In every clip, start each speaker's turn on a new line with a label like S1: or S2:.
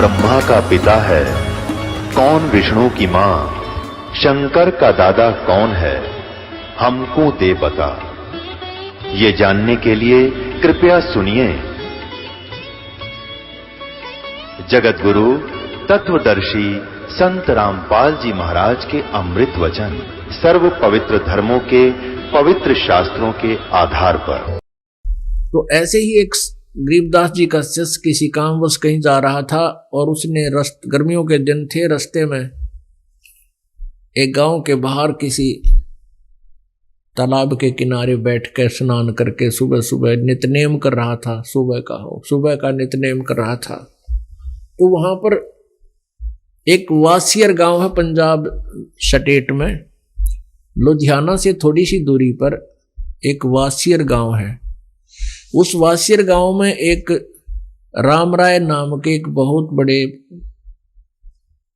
S1: ब्रह्मा का पिता है, कौन विष्णु की मां, शंकर का दादा कौन है, हमको दे बता। ये जानने के लिए कृपया सुनिए। जगत गुरु तत्वदर्शी संत रामपाल जी महाराज के अमृत वचन सर्व पवित्र धर्मों के पवित्र शास्त्रों के आधार पर।
S2: तो ऐसे ही एक गरीबदास जी का शिष्य किसी कामवश कहीं जा रहा था और उसने गर्मियों के दिन थे, रास्ते में एक गांव के बाहर किसी तालाब के किनारे बैठकर स्नान करके सुबह सुबह नित्यनेम कर रहा था। सुबह का नित्यनेम कर रहा था। तो वहां पर एक वासियर गांव है पंजाब स्टेट में, लुधियाना से थोड़ी सी दूरी पर एक वासियर गांव है। उस वासियर गांव में एक राम राय नाम के एक बहुत बड़े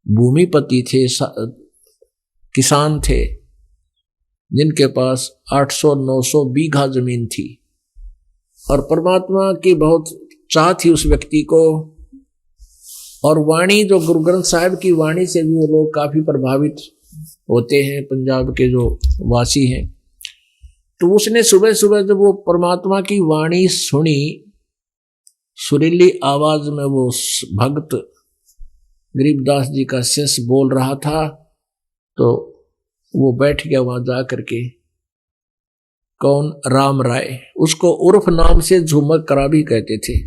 S2: भूमिपति थे, किसान थे, जिनके पास 800-900 बीघा जमीन थी और परमात्मा की बहुत चाह थी उस व्यक्ति को। और वाणी, जो गुरु ग्रंथ साहिब की वाणी से भी वो लोग काफी प्रभावित होते हैं, पंजाब के जो वासी हैं। तो उसने सुबह सुबह जब वो परमात्मा की वाणी सुनी, सुरीली आवाज में वो भक्त गरीबदास जी का शिष्य बोल रहा था, तो वो बैठ गया वहां जा करके। कौन? राम राय, उसको उर्फ नाम से झूमर करा भी कहते थे।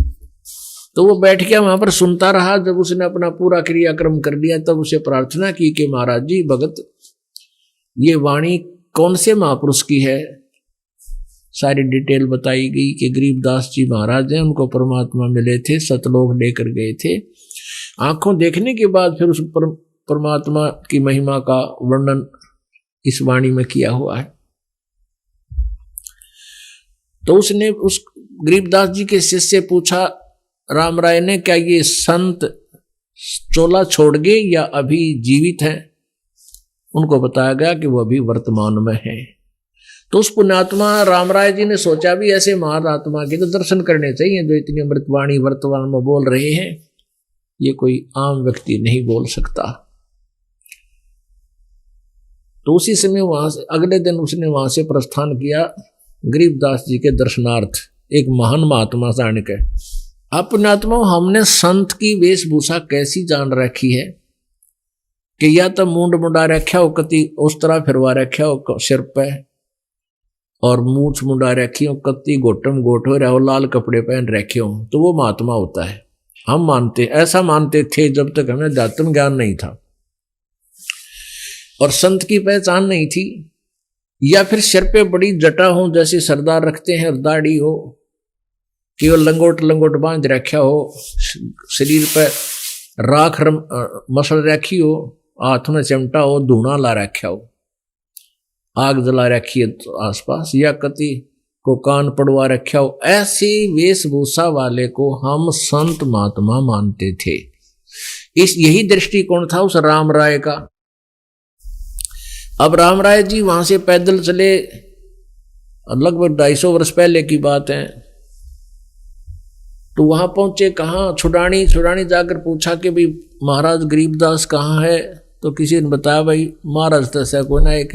S2: तो वो बैठ गया वहां पर, सुनता रहा। जब उसने अपना पूरा क्रियाक्रम कर लिया तब उसे प्रार्थना की कि महाराज जी भगत, ये वाणी कौन से महापुरुष की है? सारी डिटेल बताई गई कि गरीबदास जी महाराज हैं, उनको परमात्मा मिले थे, सतलोक लेकर गए थे। आंखों देखने के बाद फिर उस परमात्मा की महिमा का वर्णन इस वाणी में किया हुआ है। तो उसने उस गरीबदास जी के शिष्य से पूछा राम राय ने, क्या ये संत चोला छोड़ गए या अभी जीवित हैं? उनको बताया गया कि वो अभी वर्तमान में है। तो उस पुण्यात्मा राम राय जी ने सोचा भी ऐसे महात्मा के तो दर्शन करने चाहिए जो इतनी अमृतवाणी वर्तमान में बोल रहे हैं, ये कोई आम व्यक्ति नहीं बोल सकता। तो उसी समय वहां से अगले दिन उसने वहां से प्रस्थान किया गरीबदास जी के दर्शनार्थ, एक महान महात्मा जान के। पुण्यात्मा, हमने संत की वेशभूषा कैसी जान रखी है कि या तो मुंड मुंडा रखा हो, कति उस तरह फिरवा रखा हो सिर पे, और मूछ मुंडा रखी हो, कति गोटम गोट हो रहा हो, लाल कपड़े पहन रखे हो, तो वो महात्मा होता है। हम मानते, ऐसा मानते थे जब तक हमें अध्यात्म ज्ञान नहीं था और संत की पहचान नहीं थी। या फिर सिर पे बड़ी जटा हो, जैसे सरदार रखते हैं, और दाढ़ी हो, केवल लंगोट बांध रखा हो, शरीर पर राख मसल रखी हो, हाथ में चिमटा हो, धूना ला रखा हो, आग जला रखी है आसपास, या कति को कान पड़वा रखा हो, ऐसी वेशभूषा वाले को हम संत महात्मा मानते थे। यही दृष्टिकोण था उस राम राय का। अब राम राय जी वहां से पैदल चले, लगभग 250 वर्ष पहले की बात है। तो वहां पहुंचे, कहाँ? छुड़ानी जाकर पूछा कि भाई महाराज गरीबदास कहाँ है? तो किसी ने बताया भाई महाराज तैसा कोई ना, एक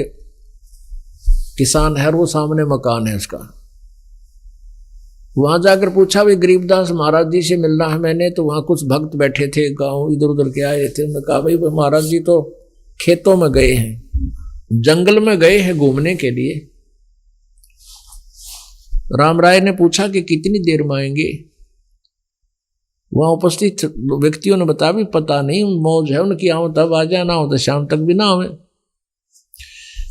S2: किसान है, वो सामने मकान है उसका। वहां जाकर पूछा भाई गरीबदास महाराज जी से मिलना है मैंने। तो वहां कुछ भक्त बैठे थे, गांव इधर उधर के आए थे। उन्होंने कहा भाई महाराज जी तो खेतों में गए हैं, जंगल में गए हैं घूमने के लिए। राम राय ने पूछा कि कितनी देर में आएंगे? वहां उपस्थित व्यक्तियों ने बताया भी पता नहीं, मौज है उनकी, आओ तब आ जाए, ना हो तो शाम तक भी ना आवे।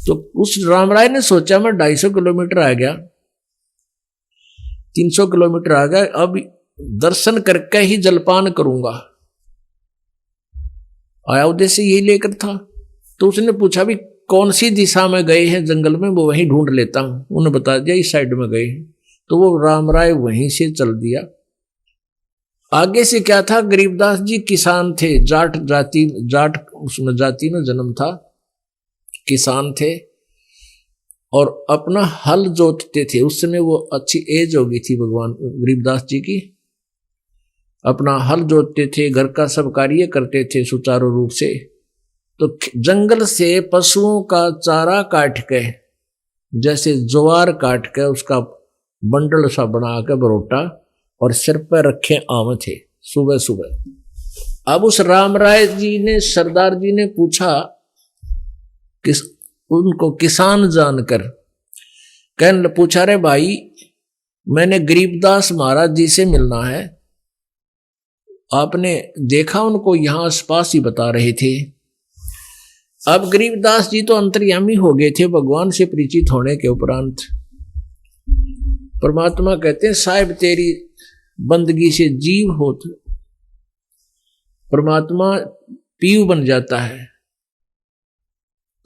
S2: तो उस राम राय ने सोचा मैं 250 किलोमीटर आ गया, 300 किलोमीटर आ गया, अब दर्शन करके ही जलपान करूंगा। आया उद्देश्य यही लेकर था। तो उसने पूछा भी कौन सी दिशा में गए हैं जंगल में, वो वहीं ढूंढ लेता हूं। उन्होंने बता दिया इस साइड में गए हैं। तो वो राम राय वहीं से चल दिया। आगे से क्या था, गरीबदास जी किसान थे, जाट उसमें जाति में जन्म था, किसान थे और अपना हल जोतते थे। उस समय वो अच्छी एज हो गई थी भगवान गरीबदास जी की। अपना हल जोतते थे, घर का सब कार्य करते थे सुचारू रूप से। तो जंगल से पशुओं का चारा काट के, जैसे ज्वार काट के उसका बंडल सा बना के बरोटा और सिर पर रखे आम थे सुबह सुबह। अब उस राम राय जी ने, सरदार जी ने पूछा उनको किसान जानकर, कहने पूछा, रे भाई मैंने गरीबदास महाराज जी से मिलना है, आपने देखा उनको? यहां आसपास ही बता रहे थे। अब गरीबदास जी तो अंतर्यामी हो गए थे भगवान से परिचित होने के उपरांत। परमात्मा कहते हैं साहिब तेरी बंदगी से जीव होत, परमात्मा पीव बन जाता है।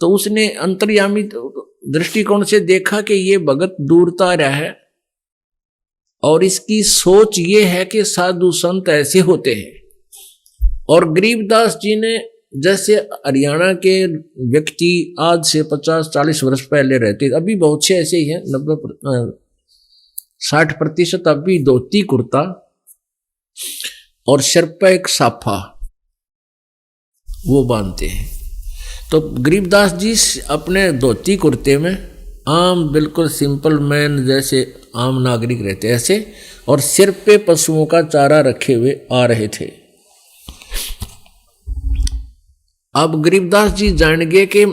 S2: तो उसने अंतर्यामी दृष्टिकोण से देखा कि ये भगत दूरता रहा है और इसकी सोच ये है कि साधु संत ऐसे होते हैं। और गरीबदास जी ने, जैसे हरियाणा के व्यक्ति आज से 50-40 वर्ष पहले रहते, अभी बहुत से ऐसे ही हैं, 90-60% अभी धोती कुर्ता और सिर पर एक साफा वो बांधते हैं। तो गरीबदास जी अपने धोती कुर्ते में आम बिल्कुल सिंपल मैन जैसे आम नागरिक रहते ऐसे, और सिर पे पशुओं का चारा रखे हुए आ रहे थे। अब गरीबदास जी जान गए कि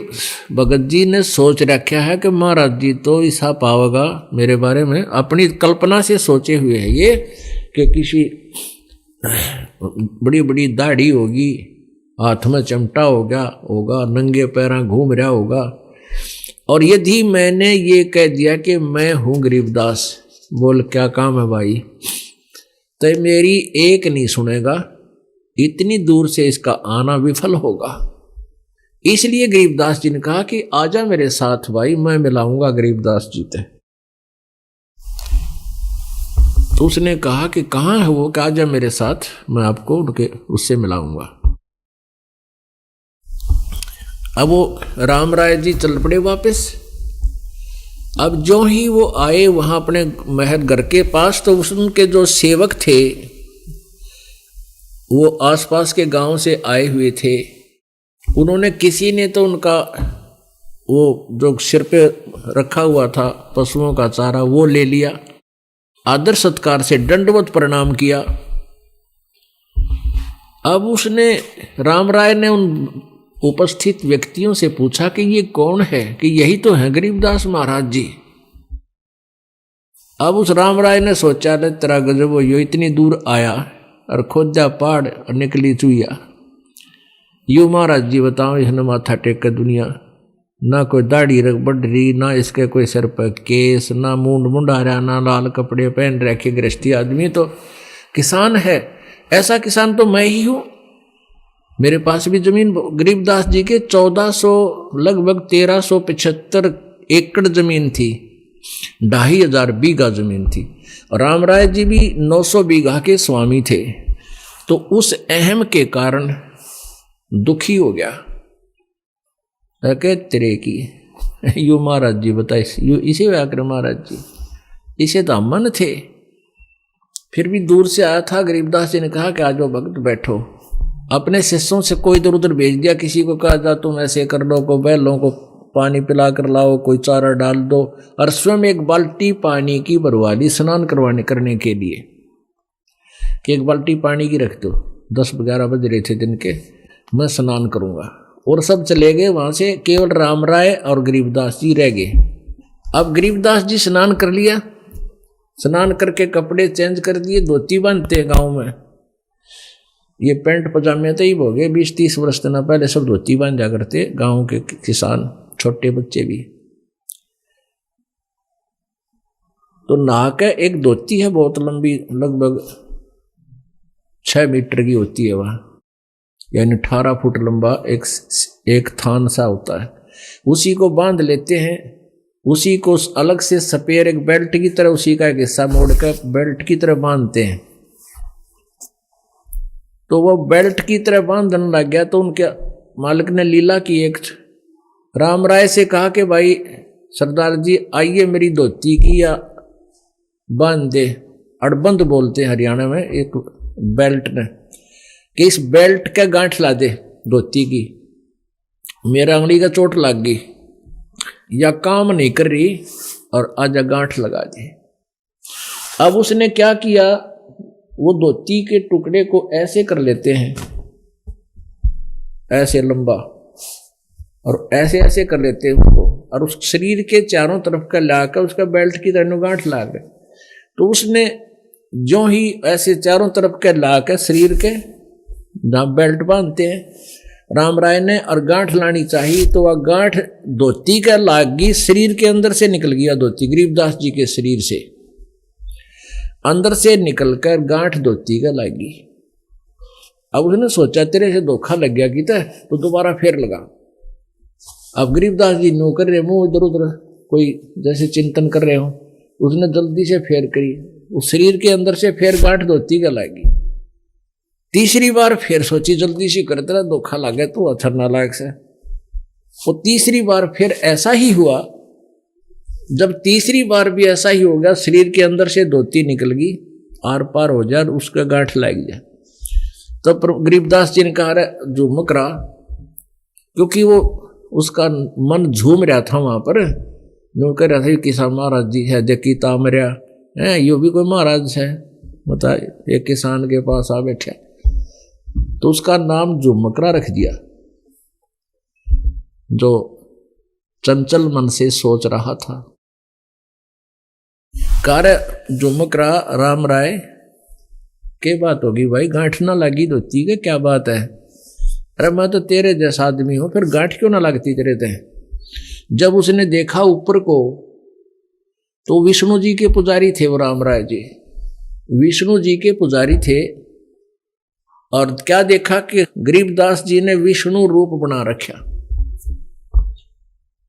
S2: भगत जी ने सोच रखा है कि महाराज जी तो ऐसा पावेगा मेरे बारे में, अपनी कल्पना से सोचे हुए है ये कि किसी बड़ी बड़ी दाढ़ी होगी, हाथ में चिमटा होगा, नंगे पैरा घूम रहा होगा। और यदि मैंने ये कह दिया कि मैं हूं गरीबदास, बोल क्या काम है भाई, तो मेरी एक नहीं सुनेगा, इतनी दूर से इसका आना विफल होगा। इसलिए गरीबदास जी ने कहा कि आजा मेरे साथ भाई, मैं मिलाऊंगा गरीबदास जी से। तो उसने कहा कि कहाँ है वो, कि आजा मेरे साथ, मैं आपको उनके उससे मिलाऊंगा। अब वो राम राय जी चल पड़े वापस। अब जो ही वो आए वहां अपने महल घर के पास, तो उनके जो सेवक थे वो आसपास के गांव से आए हुए थे। उन्होंने, किसी ने तो उनका वो जो सिर पे रखा हुआ था पशुओं का चारा वो ले लिया, आदर सत्कार से दंडवत प्रणाम किया। अब उसने, राम राय ने उन उपस्थित व्यक्तियों से पूछा कि ये कौन है, कि यही तो है गरीबदास महाराज जी। अब उस राम राय ने सोचा, तेरा गजब हो, यो इतनी दूर आया और खोदा पहाड़ और निकली चुईया। यू महाराज जी बताओ, इसने माथा टेक कर दुनिया, ना कोई दाढ़ी रख बढ़ रही, ना इसके कोई सिर पर केस, ना मूंड मुंडा रहा, ना लाल कपड़े पहन रखे, गृहस्थी आदमी तो किसान है। ऐसा किसान तो मैं ही हूं। मेरे पास भी जमीन गरीबदास जी के 1400 लगभग 1375 एकड़ जमीन थी, 2500 बीघा जमीन थी। और राम राय जी भी 900 बीघा के स्वामी थे। तो उस अहम के कारण दुखी हो गया, तेरे की यू महाराज जी बताइए, यू इसे व्याकर महाराज जी, इसे तो मन थे। फिर भी दूर से आया था। गरीबदास जी ने कहा कि आज वो भक्त बैठो। अपने शिष्यों से कोई इधर उधर भेज दिया, किसी को कहा जा तुम ऐसे कर लो, को बैलों को पानी पिला कर लाओ, कोई चारा डाल दो, और स्वयं एक बाल्टी पानी की भरवा ली स्नान करने के लिए, कि एक बाल्टी पानी की रख दो, 10-11 बज रहे थे दिन के, मैं स्नान करूंगा। और सब चले गए वहां से, केवल राम राय और गरीबदास जी रह गए। अब गरीबदास जी स्नान कर लिया, स्नान करके कपड़े चेंज कर दिए, धोती बांधते हैं गाँव में, ये पैंट पजामे तो ही हो गए 20-30 वर्ष ना पहले सब धोती बांधा करते गांव के किसान, छोटे बच्चे भी। तो नहा के एक धोती है बहुत लंबी, लगभग 6 मीटर की होती है वह, यानी 18 फुट लंबा एक थान सा होता है, उसी को बांध लेते हैं। उसी को अलग से सपेर एक बेल्ट की तरह, उसी का एक हिस्सा मोड़ कर बेल्ट की तरह बांधते हैं। तो वो बेल्ट की तरह बांधने लग गया। तो उनके मालिक ने लीला की, एक राम राय से कहा कि भाई सरदार जी आइए मेरी धोती की या बांध दे, अड़बंद बोलते हैं हरियाणा में, एक बेल्ट ने कि इस बेल्ट का गांठ ला दे धोती की, मेरा अंगली का चोट लग गई या काम नहीं कर रही और आजा गांठ लगा दे। अब उसने क्या किया, वो धोती के टुकड़े को ऐसे कर लेते हैं, ऐसे लंबा, और ऐसे ऐसे कर लेते हैं उसको, और उस शरीर के चारों तरफ का लाकर उसका बेल्ट की तरह गांठ ला गए। तो उसने जो ही ऐसे चारों तरफ के लाकर शरीर के जहाँ बेल्ट बांधते हैं राम राय ने, और गांठ लानी चाहिए तो वह गांठ धोती का लाग गई, शरीर के अंदर से निकल गया धोती, गरीबदास जी के शरीर से अंदर से निकलकर गांठ धोती का लागी। अब उसने सोचा तेरे से धोखा लग गया कि तो दोबारा फिर लगा। अब गरीबदास जी नो कर रहे, मुंह इधर उधर कोई जैसे चिंतन कर रहे हो, उसने जल्दी से फेर करी, उस शरीर के अंदर से फिर गांठ धोती का लागी। तीसरी बार फिर सोची जल्दी से कर, तेरा धोखा लग गया तो अच्छा नालायक से। वो तीसरी बार फिर ऐसा ही हुआ। जब तीसरी बार भी ऐसा ही हो गया, शरीर के अंदर से धोती निकल गई, आर पार हो जाए, उसका गांठ लग जाए, तो गरीबदास जी ने कहा झूमक रहा, क्योंकि वो उसका मन झूम रहा था वहां पर, जो कह रहा था किसान महाराज जी है देखी तामरिया है, यो भी कोई महाराज है, बता एक किसान के पास आ बैठा, तो उसका नाम झुमकरा रख दिया। जो चंचल मन से सोच रहा था, कार्य झुमकरा राम राय के बात होगी भाई, गांठ ना लगी धोती के क्या बात है, अरे मैं तो तेरे जैसा आदमी हूं, फिर गांठ क्यों ना लगती तेरे ते। जब उसने देखा ऊपर को तो विष्णु जी के पुजारी थे वो राम राय जी, विष्णु जी के पुजारी थे, और क्या देखा कि गरीबदास जी ने विष्णु रूप बना रखा।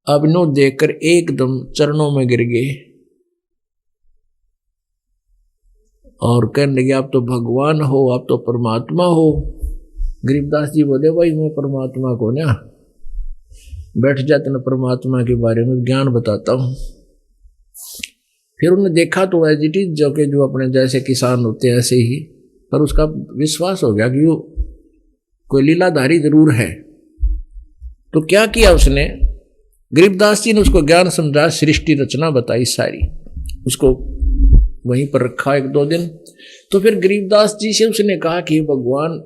S2: अब नो देखकर एकदम चरणों में गिर गए और कहने लगे आप तो भगवान हो, आप तो परमात्मा हो। गरीबदास जी बोले भाई मैं परमात्मा को ना, बैठ जाते ना, परमात्मा के बारे में ज्ञान बताता हूं। फिर उन्होंने देखा तो एज जो अपने जैसे किसान होते हैं ऐसे ही, पर उसका विश्वास हो गया कि वो कोई लीलाधारी जरूर है। तो क्या किया उसने, गरीबदास जी ने उसको ज्ञान समझा, सृष्टि रचना बताई सारी, उसको वहीं पर रखा 1-2 दिन। तो फिर गरीबदास जी से उसने कहा कि भगवान,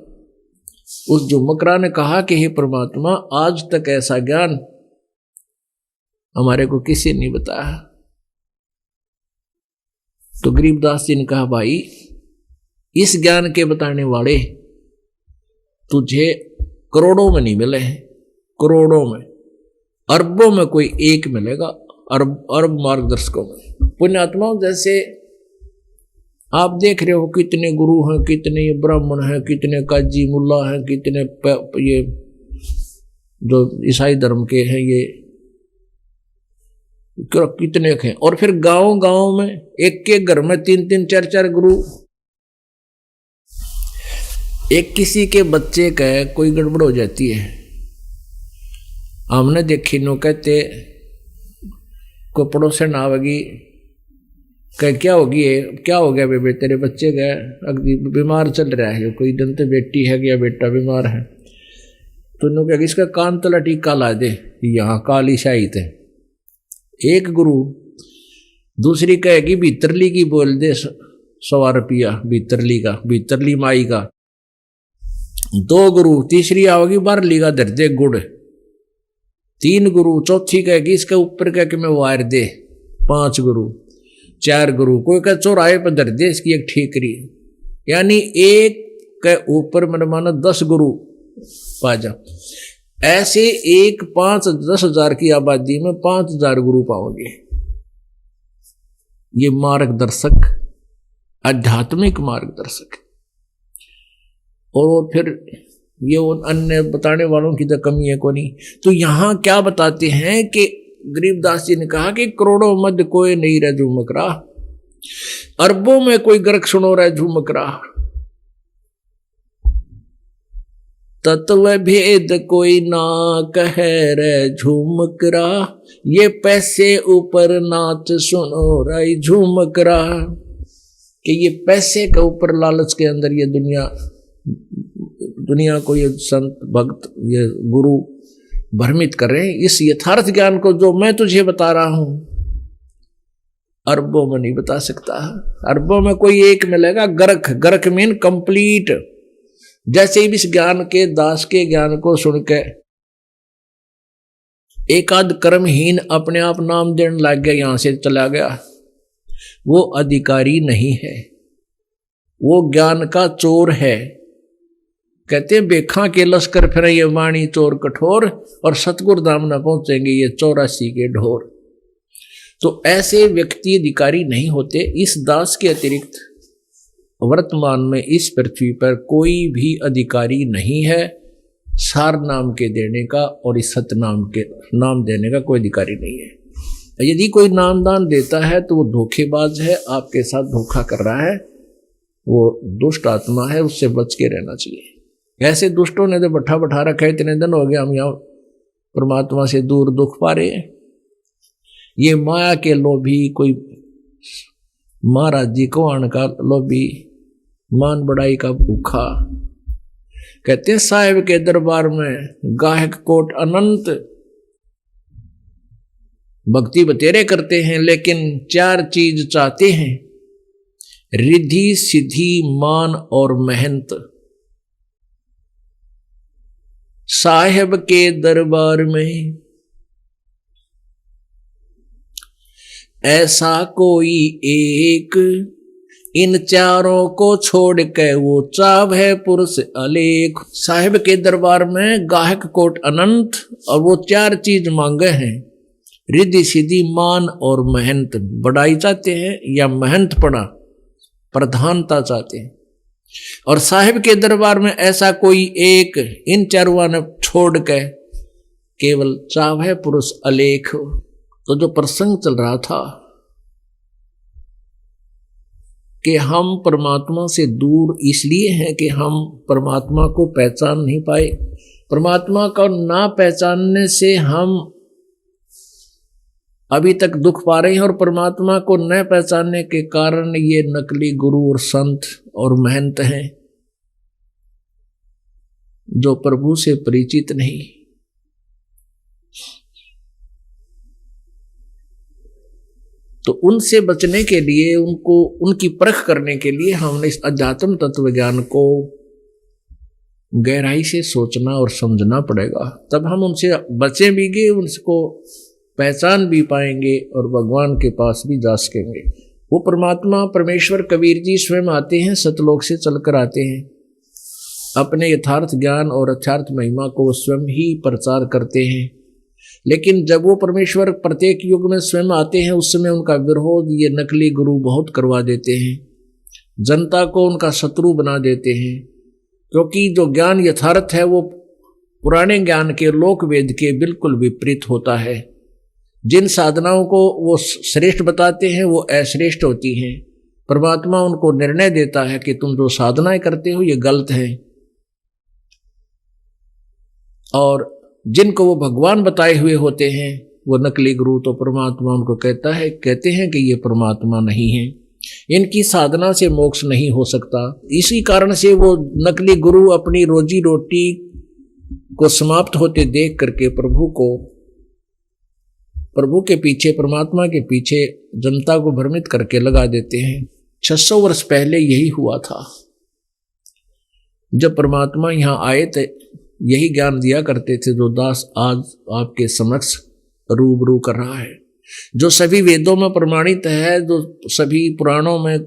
S2: उस झुमकरा ने कहा कि हे परमात्मा, आज तक ऐसा ज्ञान हमारे को किसी ने बताया। तो गरीबदास जी ने कहा भाई इस ज्ञान के बताने वाले तुझे करोड़ों में नहीं मिले हैं, करोड़ों में, अरबों में कोई एक मिलेगा, अरब मार्गदर्शकों में। पुण्यात्माओं जैसे आप देख रहे हो कितने गुरु हैं, कितने ब्राह्मण हैं, कितने काजी मुल्ला हैं, कितने ये जो ईसाई धर्म के हैं ये कितने हैं, और फिर गांव गांव में एक के घर में 3-3 4-4 गुरु। एक किसी के बच्चे का कोई गड़बड़ हो जाती है, हमने देखी नो कहते को पड़ोसन आवेगी, कह क्या होगी, क्या हो गया बेबे तेरे बच्चे का अगली बीमार चल रहा है, कोई दिन तो बेटी है या बेटा बीमार है, तो नो कह इसका कान तला टीका ला दे, यहाँ काली शाही थे। एक गुरु, दूसरी कहेगी भीतरली की बोल दे 100 रुपया भीतरली का, भीतरली माई का। 2 गुरु, तीसरी आओगी बारली का धर दे गुड़। 3 गुरु, चौथी कहेगी इसके ऊपर कह के मैं वायर दे। 5 गुरु, 4 गुरु, कोई कह चौराहे पर धर दे इसकी एक ठीकरी, यानी एक के ऊपर मैंने माना 10 गुरु पा जा। ऐसे एक 5-10 हजार की आबादी में 5000 गुरु पाओगे। ये मार्गदर्शक, आध्यात्मिक मार्गदर्शक। और फिर ये अन्य बताने वालों की तो कमी है को नहीं। तो यहां क्या बताते हैं कि गरीबदास जी ने कहा कि करोड़ों मध्य कोई नहीं रह झूमक रहा, अरबों में कोई गर्क सुनो रहा झूमक रहा, तत्व भेद कोई ना कह रे झूमक रहा, ये पैसे ऊपर नाच सुनो रही झूमक रहा। कि ये पैसे के ऊपर लालच के अंदर ये दुनिया को ये संत भक्त ये गुरु भ्रमित कर रहे हैं। इस यथार्थ ज्ञान को जो मैं तुझे बता रहा हूं अरबों में नहीं बता सकता। अरबों में कोई एक मिलेगा। गर्क मीन कंप्लीट। जैसे ही इस ज्ञान के दास के ज्ञान को सुन के एक आध कर्महीन अपने आप नाम देने लग गया, यहां से चला गया, वो अधिकारी नहीं है, वो ज्ञान का चोर है। कहते हैं बेखा के लश्कर फिर ये वाणी चोर कठोर, और सतगुरु धाम न पहुंचेंगे ये 84 के ढोर। तो ऐसे व्यक्ति अधिकारी नहीं होते। इस दास के अतिरिक्त वर्तमान में इस पृथ्वी पर कोई भी अधिकारी नहीं है सार नाम के देने का, और इस सत नाम के नाम देने का कोई अधिकारी नहीं है। यदि कोई नामदान देता है तो वो धोखेबाज है, आपके साथ धोखा कर रहा है, वो दुष्ट आत्मा है, उससे बच के रहना चाहिए। ऐसे दुष्टों ने तो बैठा रखा है, इतने दिन हो गए हम यहाँ परमात्मा से दूर दुख पा रहे हैं। ये माया के लोभी, कोई महाराज जी को आने का लोभी, मान बड़ाई का भूखा। कहते हैं साहिब के दरबार में गाहक कोट अनंत, भक्ति बतेरे करते हैं लेकिन 4 चीज चाहते हैं, रिद्धि सिद्धि मान और मेहनत। साहिब के दरबार में ऐसा कोई एक, इन चारों को छोड़ के वो चाव है पुरुष अलेख। साहिब के दरबार में गाहक कोट अनंत, और वो 4 चीज मांगे हैं, रिद्धि सिद्धि मान और मेहनत। बड़ाई चाहते हैं या मेहनत पड़ा, प्रधानता चाहते हैं। और साहिब के दरबार में ऐसा कोई एक, इन चारों ने छोड़ के केवल चाव है पुरुष अलेख। तो जो प्रसंग चल रहा था कि हम परमात्मा से दूर इसलिए हैं कि हम परमात्मा को पहचान नहीं पाए। परमात्मा को ना पहचानने से हम अभी तक दुख पा रहे हैं, और परमात्मा को न पहचानने के कारण ये नकली गुरु और संत और महंत हैं जो प्रभु से परिचित नहीं। तो उनसे बचने के लिए, उनको उनकी परख करने के लिए हमने इस अध्यात्म तत्व ज्ञान को गहराई से सोचना और समझना पड़ेगा। तब हम उनसे बचे भी गए, उनको पहचान भी पाएंगे और भगवान के पास भी जा सकेंगे। वो परमात्मा परमेश्वर कबीर जी स्वयं आते हैं, सतलोक से चलकर आते हैं, अपने यथार्थ ज्ञान और यथार्थ महिमा को स्वयं ही प्रचार करते हैं। लेकिन जब वो परमेश्वर प्रत्येक युग में स्वयं आते हैं, उस समय उनका विरोध ये नकली गुरु बहुत करवा देते हैं, जनता को उनका शत्रु बना देते हैं। क्योंकि जो ज्ञान यथार्थ है वो पुराने ज्ञान के, लोक वेद के बिल्कुल विपरीत होता है। जिन साधनाओं को वो श्रेष्ठ बताते हैं वो अश्रेष्ठ होती हैं। परमात्मा उनको निर्णय देता है कि तुम जो साधनाएं करते हो ये गलत है, और जिनको वो भगवान बताए हुए होते हैं वो नकली गुरु, तो परमात्मा उनको कहते हैं कि ये परमात्मा नहीं है, इनकी साधना से मोक्ष नहीं हो सकता। इसी कारण से वो नकली गुरु अपनी रोजी रोटी को समाप्त होते देख करके प्रभु के पीछे, परमात्मा के पीछे जनता को भ्रमित करके लगा देते हैं। 600 वर्ष पहले यही हुआ था। जब परमात्मा यहाँ आए थे यही ज्ञान दिया करते थे जो दास आज आपके समक्ष रूबरू कर रहा है, जो सभी वेदों में प्रमाणित है, जो सभी पुराणों में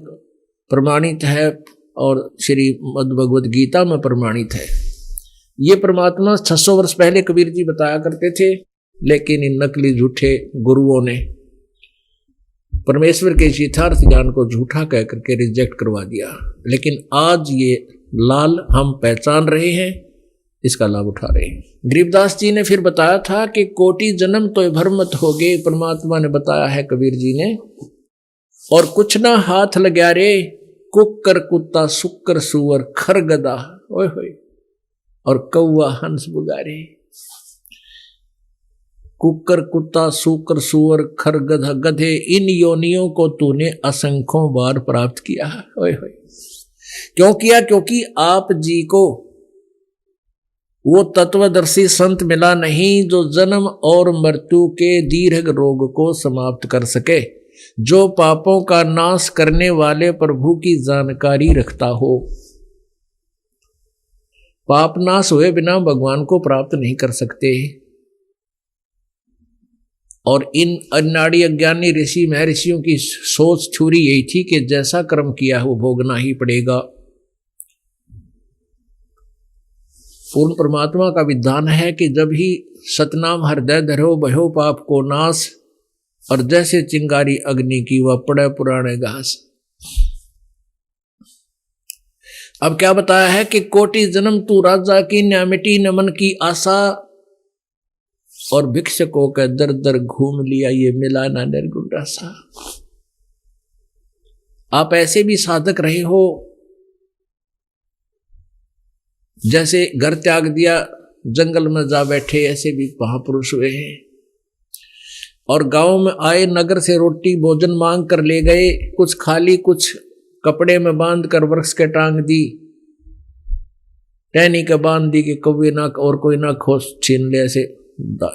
S2: प्रमाणित है और श्रीमद् भगवद गीता में प्रमाणित है। ये परमात्मा 600 वर्ष पहले कबीर जी बताया करते थे, लेकिन इन नकली झूठे गुरुओं ने परमेश्वर के यथार्थ ज्ञान को झूठा कह करके रिजेक्ट करवा दिया। लेकिन आज ये लाल हम पहचान रहे हैं, इसका लाभ उठा रहे हैं। गरीबदास जी ने फिर बताया था कि कोटि जन्म तो भ्रमत हो गए, परमात्मा ने बताया है कबीर जी ने, और कुछ ना हाथ लग्या रे, कुक्कर कुत्ता सुक्कर सुअर खर गदा ओए होए, और कौआ हंस बुगारे। कुकर, कुत्ता, सूकर, सुअर, खर, गधा, गधे, इन योनियों को तूने असंख्यों बार प्राप्त किया है। ओए होए, क्यों किया? क्योंकि आप जी को वो तत्वदर्शी संत मिला नहीं जो जन्म और मृत्यु के दीर्घ रोग को समाप्त कर सके, जो पापों का नाश करने वाले प्रभु की जानकारी रखता हो। पाप नाश हुए बिना भगवान को प्राप्त नहीं कर सकते। और इन अनाड़ी अज्ञानी ऋषि महर्षियों की सोच थ्योरी यही थी कि जैसा कर्म किया है वो भोगना ही पड़ेगा। पूर्ण परमात्मा का विधान है कि जब ही सतनाम हृदय धरो भयो पाप को नाश, और जैसे चिंगारी अग्नि की वह पड़े पुराने घास। अब क्या बताया है कि कोटि जन्म तू राजा की न्यामिटी नमन की आशा, और भिक्षकों का दर दर घूम लिया ये मिला ना निर्गुण रसा। आप ऐसे भी साधक रहे हो, जैसे घर त्याग दिया जंगल में जा बैठे, ऐसे भी महापुरुष हुए हैं। और गांव में आए, नगर से रोटी भोजन मांग कर ले गए, कुछ खाली कुछ कपड़े में बांध कर वृक्ष के टांग दी, टहनी के बांध दी कि कभी ना और कोई ना खोस छीन ले, ऐसे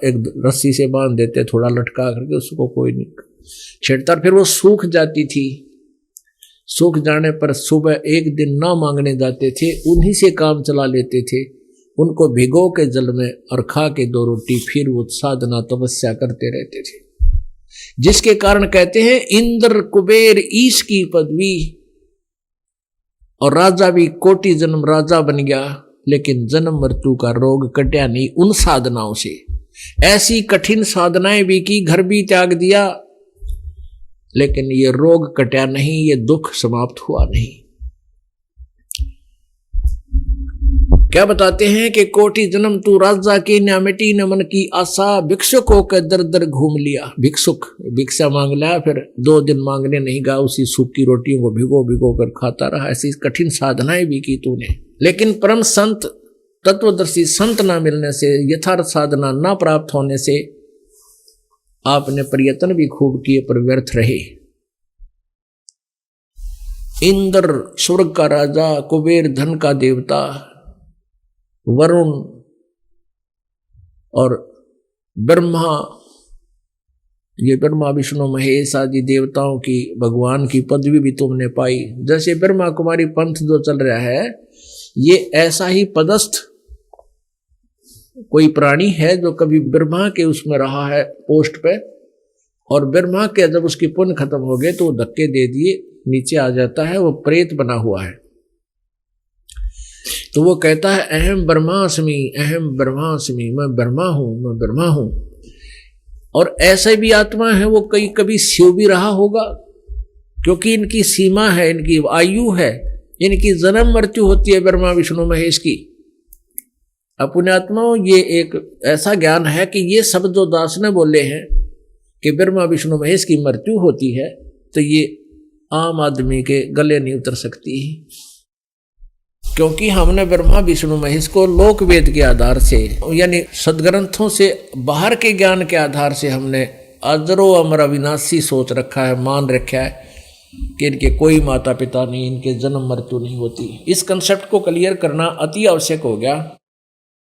S2: एक रस्सी से बांध देते, थोड़ा लटका करके, उसको कोई नहीं छेड़ता। फिर वो सूख जाती थी, सूख जाने पर सुबह एक दिन ना मांगने जाते थे, उन्हीं से काम चला लेते थे, उनको भिगो के जल में और खा के 2 रोटी, फिर वो साधना तपस्या करते रहते थे। जिसके कारण कहते हैं इंद्र कुबेर ईश की पदवी, और राजा भी कोटि जन्म राजा बन गया, लेकिन जन्म मृत्यु का रोग कटा नहीं उन साधनाओं से। ऐसी कठिन साधनाएं भी की, घर भी त्याग दिया, लेकिन ये रोग कटा नहीं, ये दुख समाप्त हुआ नहीं। क्या बताते हैं कि कोटि जन्म तू राजा की न्यामिटी नमन की आशा, भिक्षुकों के दर दर घूम लिया। भिक्षुक भिक्षा मांग लिया, फिर 2 दिन मांगने नहीं गया, उसी सूखी रोटियों को भिगो भिगो कर खाता रहा। ऐसी कठिन साधनाएं भी की तूने, लेकिन परम संत तत्वदर्शी संत ना मिलने से, यथार्थ साधना ना प्राप्त होने से आपने प्रयत्न भी खूब किए पर व्यर्थ रहे। इंद्र स्वर्ग का राजा, कुबेर धन का देवता, वरुण और ब्रह्मा, ये ब्रह्मा विष्णु महेश आदि देवताओं की भगवान की पदवी भी तुमने पाई। जैसे ब्रह्मा कुमारी पंथ जो चल रहा है, ये ऐसा ही पदस्थ कोई प्राणी है जो कभी ब्रह्मा के उसमें रहा है पोस्ट पे, और ब्रह्मा के जब उसकी पुण्य खत्म हो गए तो वो धक्के दे दिए नीचे आ जाता है, वो प्रेत बना हुआ है। तो वो कहता है अहम ब्रह्मास्मि, अहम ब्रह्मास्मि, मैं ब्रह्मा हूं, मैं ब्रह्मा हूं। और ऐसे भी आत्मा है, वो कभी शिव भी रहा होगा, क्योंकि इनकी सीमा है, इनकी आयु है, इनकी जन्म मृत्यु होती है ब्रह्मा विष्णु महेश की। पुण्यात्माओं, ये एक ऐसा ज्ञान है कि ये सब जो दास ने बोले हैं कि ब्रह्मा विष्णु महेश की मृत्यु होती है, तो ये आम आदमी के गले नहीं उतर सकती, क्योंकि हमने ब्रह्मा विष्णु महेश को लोक वेद के आधार से, यानी सदग्रंथों से बाहर के ज्ञान के आधार से हमने अजरो अमर अविनाशी सोच रखा है, मान रखा है कि इनके कोई माता पिता नहीं, इनके जन्म मृत्यु नहीं होती। इस कंसेप्ट को क्लियर करना अति आवश्यक हो गया,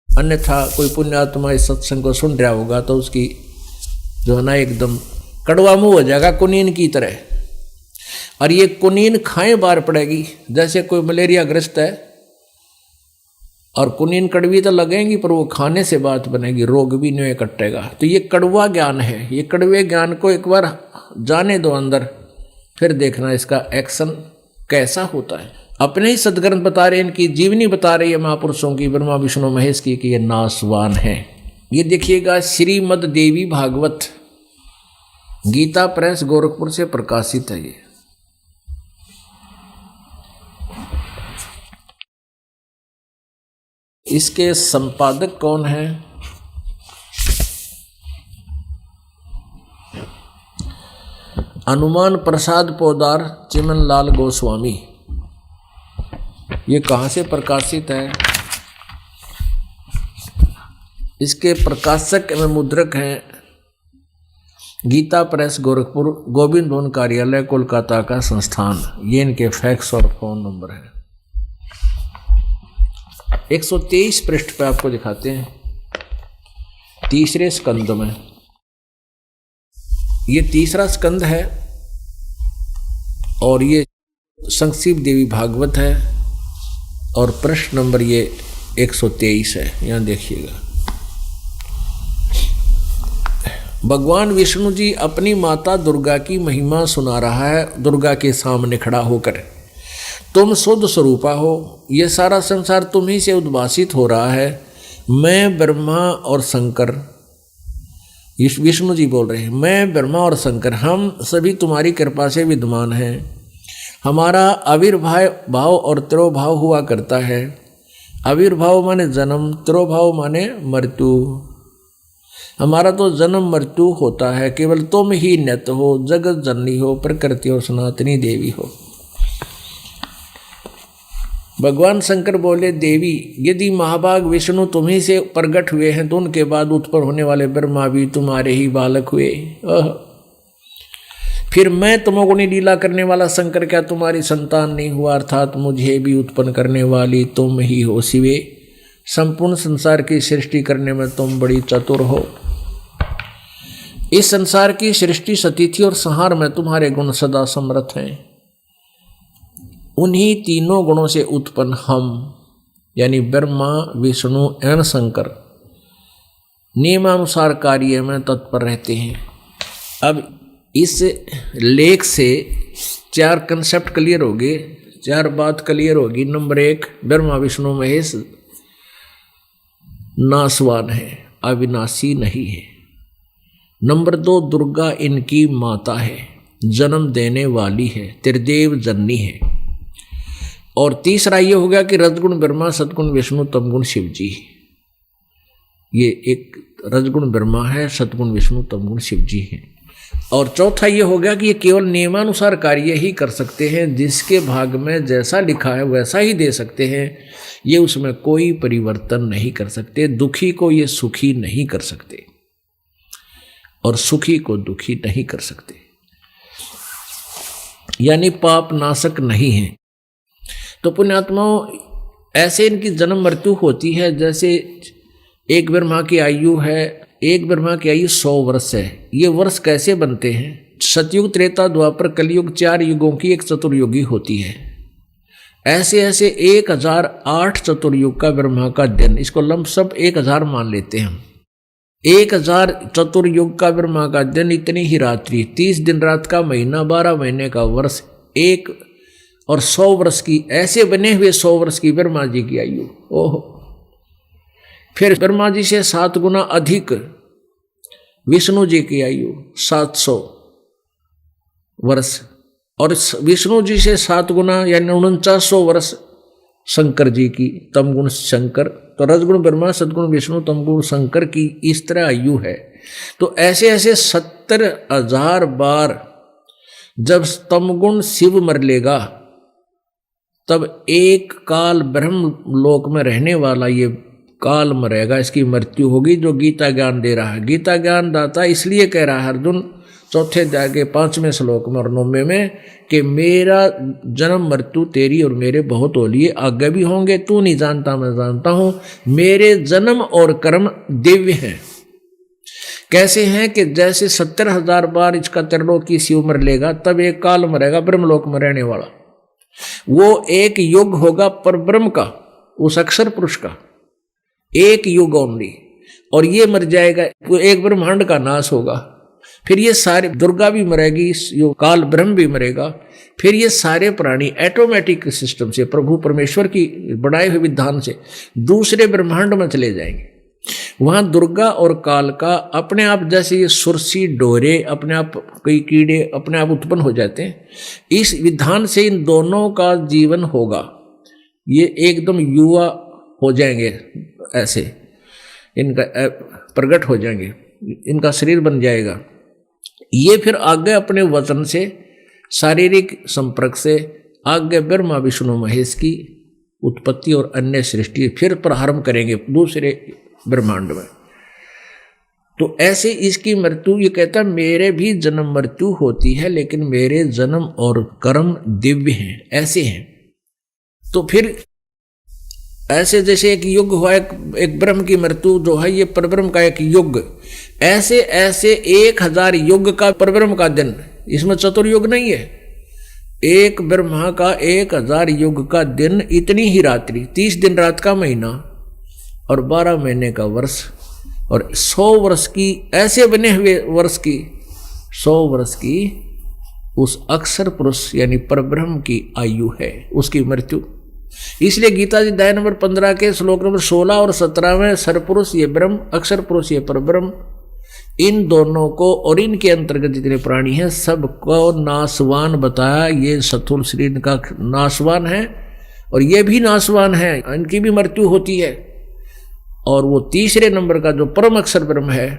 S2: अन्यथा कोई पुण्यात्मा इस सत्संग को सुन रहा होगा तो उसकी जो है ना एकदम कड़वा मुंह हो जाएगा कुनीन की तरह, और ये कुनीन खाए बार पड़ेगी। जैसे कोई मलेरिया ग्रस्त है और कुनीन कड़वी तो लगेगी, पर वो खाने से बात बनेगी, रोग भी नहीं कटेगा। तो ये कड़वा ज्ञान है, ये कड़वे ज्ञान को एक बार जाने दो अंदर, फिर देखना इसका एक्शन कैसा होता है। अपने ही सदग्रंथ बता रहे हैं, इनकी जीवनी बता रही है महापुरुषों की, ब्रह्मा विष्णु महेश की, कि ये नाशवान है। ये देखिएगा श्रीमद देवी भागवत, गीता प्रेस गोरखपुर से प्रकाशित है। ये इसके संपादक कौन है? हनुमान प्रसाद पोदार, चिमन लाल गोस्वामी। ये कहाँ से प्रकाशित है? इसके प्रकाशक एवं मुद्रक हैं गीता प्रेस गोरखपुर, गोविंद भवन कार्यालय कोलकाता का संस्थान। ये इनके फैक्स और फोन नंबर है। 123 पृष्ठ पे आपको दिखाते हैं, तीसरे स्कंद में। ये तीसरा स्कंद है और ये संक्षिप्त देवी भागवत है और प्रश्न नंबर ये 123 है। यहां देखिएगा, भगवान विष्णु जी अपनी माता दुर्गा की महिमा सुना रहा है दुर्गा के सामने खड़ा होकर। तुम शुद्ध स्वरूपा हो, यह सारा संसार तुम ही से उद्भासित हो रहा है। मैं ब्रह्मा और शंकर, विष्णु जी बोल रहे हैं, मैं ब्रह्मा और शंकर हम सभी तुम्हारी कृपा से विद्यमान हैं। हमारा आविर्भाव और तिरोभाव हुआ करता है। आविर्भाव माने जन्म, तिरोभाव माने मृत्यु। हमारा तो जन्म मृत्यु होता है, केवल तुम ही नित हो, जगत जननी हो, प्रकृति और सनातनी देवी हो। भगवान शंकर बोले, देवी यदि महाभाग विष्णु तुम्ही से प्रकट हुए हैं तो उनके बाद उत्पन्न होने वाले ब्रह्मा भी तुम्हारे ही बालक हुए। फिर मैं तमोगुणी लीला करने वाला शंकर क्या तुम्हारी संतान नहीं हुआ? अर्थात मुझे भी उत्पन्न करने वाली तुम ही हो शिवे। संपूर्ण संसार की सृष्टि करने में तुम बड़ी चतुर हो। इस संसार की सृष्टि सतिथि और संहार में तुम्हारे गुण सदा समर्थ हैं। उन्हीं तीनों गुणों से उत्पन्न हम यानी ब्रह्मा विष्णु एवं शंकर नियमानुसार कार्य में तत्पर रहते हैं। अब इस लेख से 4 कंसेप्ट क्लियर हो गए, 4 बात क्लियर होगी। नंबर 1, ब्रह्मा विष्णु महेश नासवान है, अविनाशी नहीं है। नंबर 2, दुर्गा इनकी माता है, जन्म देने वाली है, त्रिदेव जननी है। और तीसरा ये हो गया कि रजगुण ब्रह्मा, सतगुण विष्णु, तमगुण शिव जी। ये एक रजगुण ब्रह्मा है, सतगुण विष्णु, तमगुण शिव जी है। और चौथा ये हो गया कि ये केवल नियमानुसार कार्य ही कर सकते हैं, जिसके भाग में जैसा लिखा है वैसा ही दे सकते हैं। ये उसमें कोई परिवर्तन नहीं कर सकते। दुखी को ये सुखी नहीं कर सकते और सुखी को दुखी नहीं कर सकते, यानी पाप नाशक नहीं है। तो पुण्यात्माओं, ऐसे इनकी जन्म मृत्यु होती है। जैसे एक ब्रह्मा की आयु है, एक ब्रह्मा की आयु 100 वर्ष है। ये वर्ष कैसे बनते हैं? सतयुग, त्रेता, द्वापर, कलयुग, 4 युगों की एक चतुर्युगी होती है। ऐसे ऐसे 1008 चतुर्युग का ब्रह्मा का दिन, इसको लमसम 1000 मान लेते हैं हम। 1000 चतुर्युग का ब्रह्मा का दिन, इतनी ही रात्रि, 30 दिन रात का महीना, 12 महीने का वर्ष, 1 और 100 वर्ष की, ऐसे बने हुए 100 वर्ष की ब्रह्मा जी की आयु। ओहो! फिर ब्रह्मा जी से 7 गुना अधिक विष्णु जी की आयु 700 वर्ष, और विष्णु जी से 7 गुना यानी 4900 वर्ष शंकर जी की, तमगुण शंकर। तो रजगुण ब्रह्मा, सदगुण विष्णु, तमगुण शंकर की इस तरह आयु है। तो ऐसे ऐसे 70,000 बार जब तमगुण शिव मर लेगा, तब एक काल ब्रह्म लोक में रहने वाला ये काल मरेगा, इसकी मृत्यु होगी, जो गीता ज्ञान दे रहा है। गीता ज्ञान दाता इसलिए कह रहा है अर्जुन 4 अध्याय के 5वें श्लोक में और 9वें में कि मेरा जन्म मृत्यु तेरी और मेरे बहुत हो लिए, आगे भी होंगे, तू नहीं जानता मैं जानता हूं। मेरे जन्म और कर्म दिव्य हैं। कैसे हैं कि जैसे 70,000 बार इसका त्रिलोक की शिव मर लेगा, तब एक काल मरेगा ब्रह्मलोक में रहने वाला। वो एक युग होगा पर ब्रह्म का, उस अक्षर पुरुष का एक युग ओनली, और ये मर जाएगा, एक ब्रह्मांड का नाश होगा। फिर ये सारे, दुर्गा भी मरेगी, यो काल ब्रह्म भी मरेगा। फिर ये सारे प्राणी ऑटोमेटिक सिस्टम से, प्रभु परमेश्वर की बनाए हुए विधान से दूसरे ब्रह्मांड में चले जाएंगे। वहां दुर्गा और काल का अपने आप, जैसे ये सुरसी डोरे अपने आप, कई कीड़े अपने आप उत्पन्न हो जाते हैं, इस विधान से इन दोनों का जीवन होगा। ये एकदम युवा हो जाएंगे, ऐसे इनका प्रकट हो जाएंगे, इनका शरीर बन जाएगा। ये फिर आगे अपने वचन से, शारीरिक संपर्क से आगे ब्रह्मा विष्णु महेश की उत्पत्ति और अन्य सृष्टि फिर प्रारंभ करेंगे दूसरे ब्रह्मांड में। तो ऐसे इसकी मृत्यु, ये कहता मेरे भी जन्म मृत्यु होती है, लेकिन मेरे जन्म और कर्म दिव्य हैं, ऐसे हैं। तो फिर ऐसे जैसे एक युग हुआ, एक ब्रह्म की मृत्यु जो है ये परब्रह्म का एक युग, ऐसे ऐसे 1000 युग का परब्रह्म का दिन, इसमें चतुर्युग नहीं है। एक ब्रह्मा का 1000 युग का दिन, इतनी ही रात्रि, 30 दिन रात का महीना और 12 महीने का वर्ष, और 100 वर्ष की ऐसे बने हुए वर्ष की, 100 वर्ष की उस अक्षर पुरुष यानी परब्रह्म की आयु है, उसकी मृत्यु। इसलिए गीता जी अध्याय नंबर 15 के श्लोक नंबर 16 और 17 में सरपुरुष ये ब्रह्म, अक्षर पुरुष ये परब्रह्म, इन दोनों को और इनके अंतर्गत जितने प्राणी हैं सबको नाशवान बताया। ये स्थूल शरीर का नाशवान है और ये भी नाशवान है, इनकी भी मृत्यु होती है। और वो तीसरे नंबर का जो परम अक्षर ब्रह्म है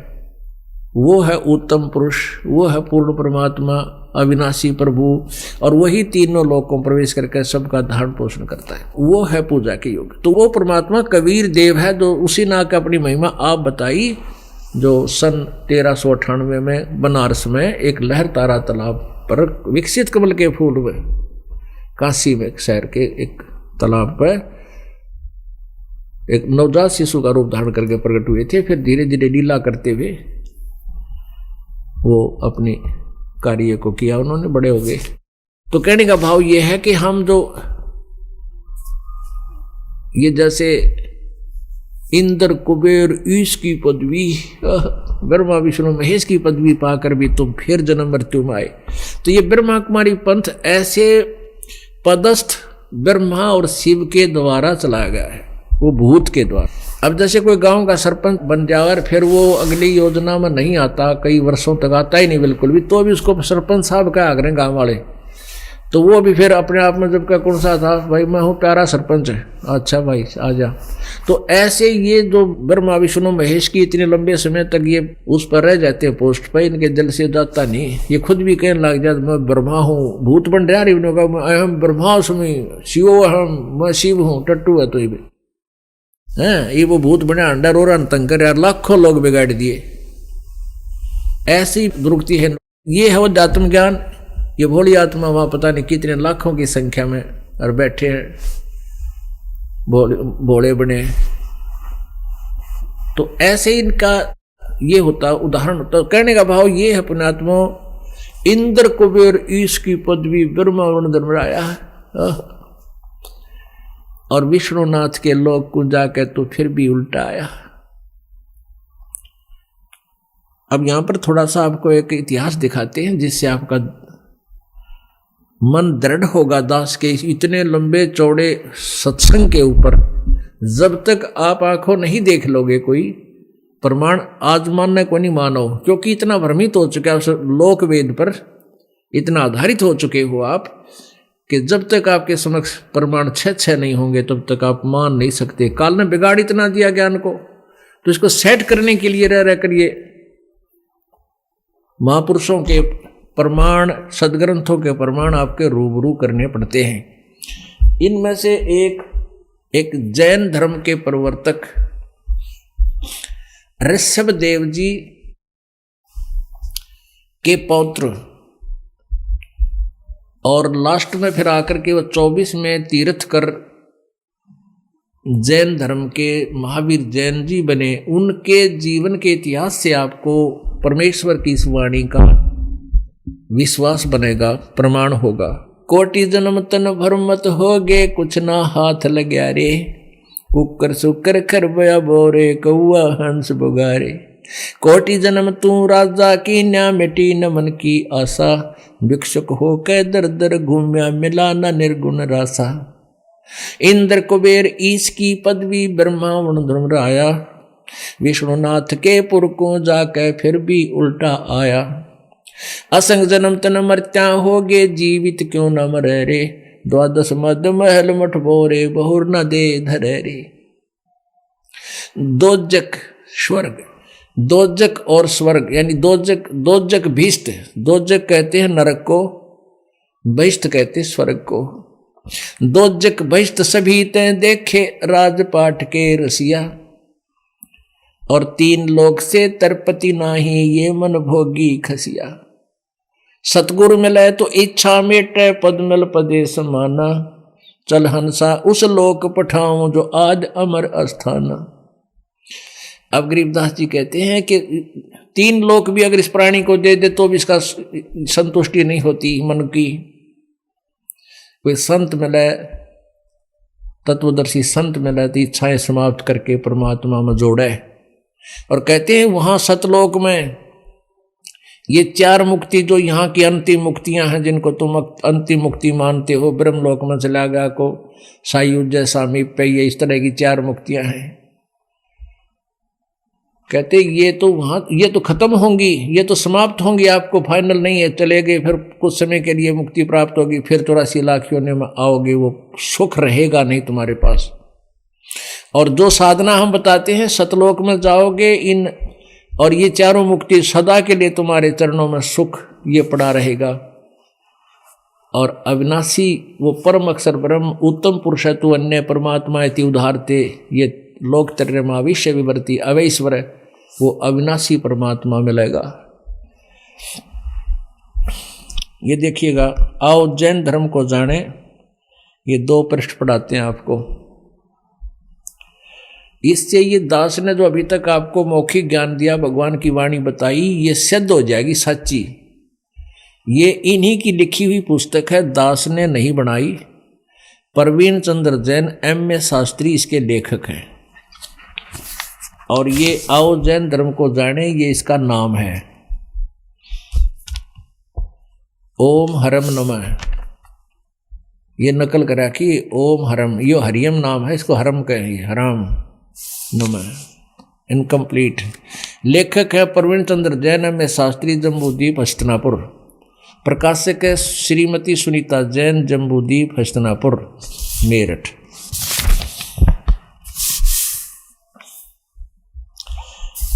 S2: वो है उत्तम पुरुष, वो है पूर्ण परमात्मा, अविनाशी प्रभु, और वही तीनों लोकों में प्रवेश करके सबका धारण पोषण करता है, वो है पूजा के योग। तो वो परमात्मा कबीर देव है, जो उसी नाम का अपनी महिमा आप बताई, जो सन 1398 में बनारस में एक लहर तारा तालाब पर विकसित कमल के फूल में, काशी में शहर के एक तालाब पर एक नवजात शिशु का रूप धारण करके प्रकट हुए थे। फिर धीरे धीरे लीला करते हुए वो अपने कार्य को किया, उन्होंने बड़े हो गए। तो कहने का भाव ये है कि हम जो ये जैसे इंद्र कुबेर ईश की पदवी, ब्रह्मा विष्णु महेश की पदवी पाकर भी तुम फिर जन्म मृत्यु में आए, तो ये ब्रह्मा कुमारी पंथ ऐसे पदस्थ ब्रह्मा और शिव के द्वारा चलाया गया है, वो भूत के द्वारा। अब जैसे कोई गांव का सरपंच बन जाए और फिर वो अगली योजना में नहीं आता, कई वर्षों तक आता ही नहीं बिल्कुल भी, तो भी उसको सरपंच साहब क्या करें गांव वाले, तो वो भी फिर अपने आप में जब का कौन सा था, भाई मैं हूँ प्यारा सरपंच है, अच्छा भाई आ जा। तो ऐसे ये जो ब्रह्मा विष्णु महेश की इतने लंबे समय तक ये उस पर रह जाते हैं पोस्ट पर, इनके दिल से जाता नहीं। ये खुद भी कहने लग जाते मैं ब्रह्मा हूँ, भूत बन रहा है, अहम ब्रह्मास्मि शिवो अहम, मैं शिव हूँ, टट्टू है तो ये भी है, ये वो भूत बने अंडर और अंतंकर यार, लाखों लोग बिगाड़ दिए। ऐसी दुर्गति है, ये है वो आत्म ज्ञान। ये भोली आत्मा वहां पता नहीं कितने लाखों की संख्या में और बैठे हैं भोले बने। तो ऐसे इनका ये होता उदाहरण होता। तो कहने का भाव ये है पुण्यात्मा, इंद्र कुबेर ईश की पदवी ब्रह्मा वर्ण धर्मराया और विष्णुनाथ के लोक को जाकर तो फिर भी उल्टा आया। अब यहां पर थोड़ा सा आपको एक इतिहास दिखाते हैं जिससे आपका मन दृढ़ होगा दास के इतने लंबे चौड़े सत्संग के ऊपर। जब तक आप आंखों नहीं देख लोगे कोई प्रमाण, आज मानने को नहीं मानो, क्योंकि इतना भ्रमित हो चुका है लोक वेद पर, इतना आधारित हो चुके हो आप कि जब तक आपके समक्ष प्रमाण छह नहीं होंगे तब तक आप मान नहीं सकते। काल ने बिगाड़ इतना दिया ज्ञान को, तो इसको सेट करने के लिए रह कर ये महापुरुषों के प्रमाण, सदग्रंथों के प्रमाण आपके रूबरू करने पड़ते हैं। इनमें से एक जैन धर्म के प्रवर्तक ऋषभ देव जी के पौत्र, और लास्ट में फिर आकर के वो 24 में तीर्थ कर जैन धर्म के महावीर जैन जी बने। उनके जीवन के इतिहास से आपको परमेश्वर की इस वाणी का विश्वास बनेगा, प्रमाण होगा। कोटि जन्म तन भर मत होगे, कुछ ना हाथ लग्या रे, कुकर सुकर खरबया बोरे, कौआ हंस बुगारे। कोटि जन्म तू राजा की न्या, मिटी न मन की आशा, भिक्षुक हो के दर दर घूम्या, मिला न निर्गुण रासा। इंद्र कुबेर ईश की पदवी, ब्रह्मा वर्ण धर्मराया, विष्णुनाथ के पुर को जाके फिर भी उल्टा आया। असंग जन्म तन मर्त्या होगे, जीवित क्यों न मरे रे, द्वादश मद महल मठ बोरे, बहुर न दे धरे रे। दोजक स्वर्ग, दोजक और स्वर्ग यानी दोजक भीष्ट, दोजक कहते हैं नरक को, बहिष्ठ कहते हैं स्वर्ग को। दोजक बहिष्ठ सभी ते देखे, राजपाट के रसिया, और 3 लोक से तरपति नाही, ये मन भोगी खसिया। सतगुरु मिले तो इच्छा मेटे, पद मिल पदे समाना। चल हंसा उस लोक पठाऊं, जो आज अमर अस्थाना। अब गरीबदास जी कहते हैं कि 3 लोक भी अगर इस प्राणी को दे दे तो भी इसका संतुष्टि नहीं होती मन की। कोई संत मिले, तत्वदर्शी संत मिले तो इच्छाएं समाप्त करके परमात्मा में जोड़े। और कहते हैं वहां सतलोक में ये 4 मुक्ति जो यहाँ की अंतिम मुक्तियां हैं, जिनको तुम अंतिम मुक्ति मानते हो, ब्रह्मलोक में चला गया को, सायुज्य सामीप्य, ये इस तरह की 4 मुक्तियां हैं। कहते ये तो वहां, ये तो खत्म होंगी, ये तो समाप्त होंगी, आपको फाइनल नहीं है, चले गए फिर कुछ समय के लिए मुक्ति प्राप्त होगी, फिर 84 लाख योनि में आओगे, वो सुख रहेगा नहीं तुम्हारे पास। और जो साधना हम बताते हैं, सतलोक में जाओगे इन, और ये 4 मुक्ति सदा के लिए तुम्हारे चरणों में सुख ये पड़ा रहेगा। और अविनाशी वो परम अक्षर ब्रह्म उत्तम पुरुष तु अन्य परमात्मा इति उदाहरते, ये लोकत्रयमाविश्य विवर्ती अवैश्वर, वो अविनाशी परमात्मा मिलेगा। ये देखिएगा, आओ जैन धर्म को जाने, ये 2 पृष्ठ पढ़ाते हैं आपको। इससे ये दास ने जो अभी तक आपको मौखिक ज्ञान दिया, भगवान की वाणी बताई, ये सिद्ध हो जाएगी सच्ची। ये इन्हीं की लिखी हुई पुस्तक है, दास ने नहीं बनाई। प्रवीण चंद्र जैन M.A. शास्त्री इसके लेखक हैं। और ये आओ जैन धर्म को जाने, ये इसका नाम है। ओम हरम नमः, ये नकल करा कि ओम हरम, ये हरियम नाम है, इसको हरम कहेंगे, हराम नमः, इनकम्प्लीट। लेखक है प्रवीण चंद्र जैन M.A. शास्त्री, जम्बूद्वीप हस्तिनापुर। प्रकाशक है श्रीमती सुनीता जैन, जम्बूद्वीप हस्तिनापुर, मेरठ।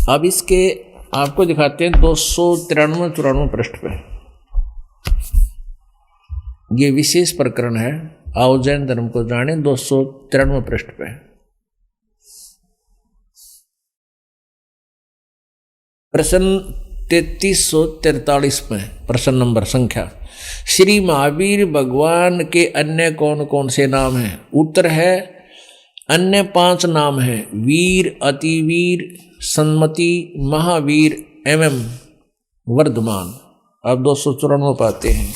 S2: अब इसके आपको दिखाते हैं 293-94 पृष्ठ पे, ये विशेष प्रकरण है। आओ जैन धर्म को जाने, 293 पृष्ठ पे। प्रश्न 3343 में, प्रश्न नंबर संख्या, श्री महावीर भगवान के अन्य कौन कौन से नाम हैं? उत्तर है अन्य 5 नाम हैं, वीर, अतिवीर, सन्मति, महावीर एवं वर्धमान। अब 294 पाते हैं।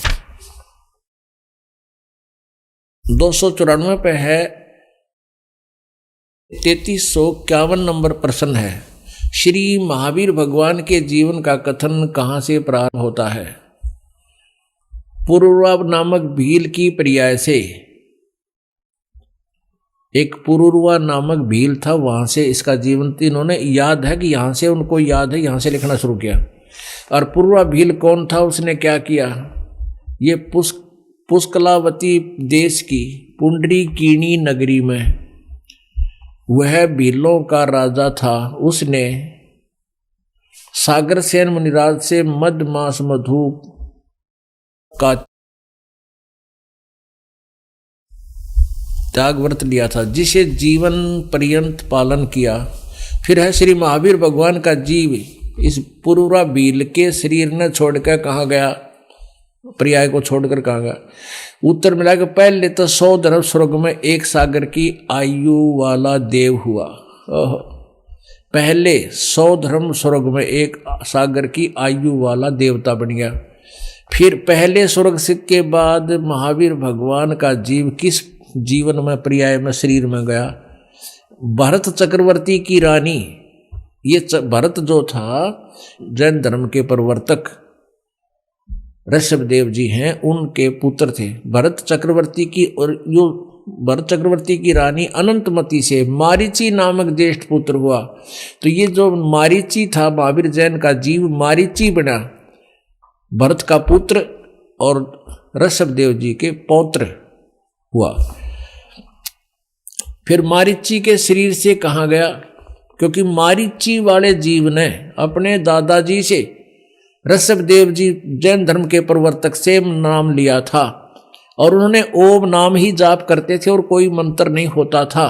S2: 294 पे है, 3351 नंबर प्रश्न है, श्री महावीर भगवान के जीवन का कथन कहाँ से प्रारंभ होता है? पुरुरवा नामक भील की पर्याय से। एक पुरुरवा नामक भील था, वहां से इसका जीवन, इन्होंने याद है कि यहां से, उनको याद है, यहां से लिखना शुरू किया। और पुरुरवा भील कौन था, उसने क्या किया? ये पुष्कलावती देश की पुंडरीकीणी नगरी में वह भीलों का राजा था। उसने सागरसेन मुनिराज से मद मास मधु का त्याग व्रत लिया था, जिसे जीवन पर्यंत पालन किया। फिर है श्री महावीर भगवान का जीव इस पुरुरा भील के शरीर ने छोड़कर कहाँ गया? पर्याय को छोड़कर कहाँ गया? उत्तर मिला कि पहले तो 100 धर्म स्वर्ग में 1 सागर की आयु वाला देव हुआ। पहले 100 धर्म स्वर्ग में 1 सागर की आयु वाला देवता बन गया। फिर पहले स्वर्ग के बाद महावीर भगवान का जीव किस जीवन में, पर्याय में, शरीर में गया? भरत चक्रवर्ती की रानी, ये भरत जो था जैन धर्म के प्रवर्तक ऋषभदेव जी हैं, उनके पुत्र थे भरत चक्रवर्ती की। और जो भरत चक्रवर्ती की रानी अनंतमती से मारीची नामक ज्येष्ठ पुत्र हुआ। तो ये जो मारीची था, महावीर जैन का जीव मारीची बना, भरत का पुत्र और ऋषभदेव जी के पौत्र हुआ। फिर मारीची के शरीर से कहाँ गया? क्योंकि मारीची वाले जीव ने अपने दादाजी से, ऋषभदेव जी जैन धर्म के प्रवर्तक से, नाम लिया था। और उन्होंने ओम नाम ही जाप करते थे और कोई मंत्र नहीं होता था।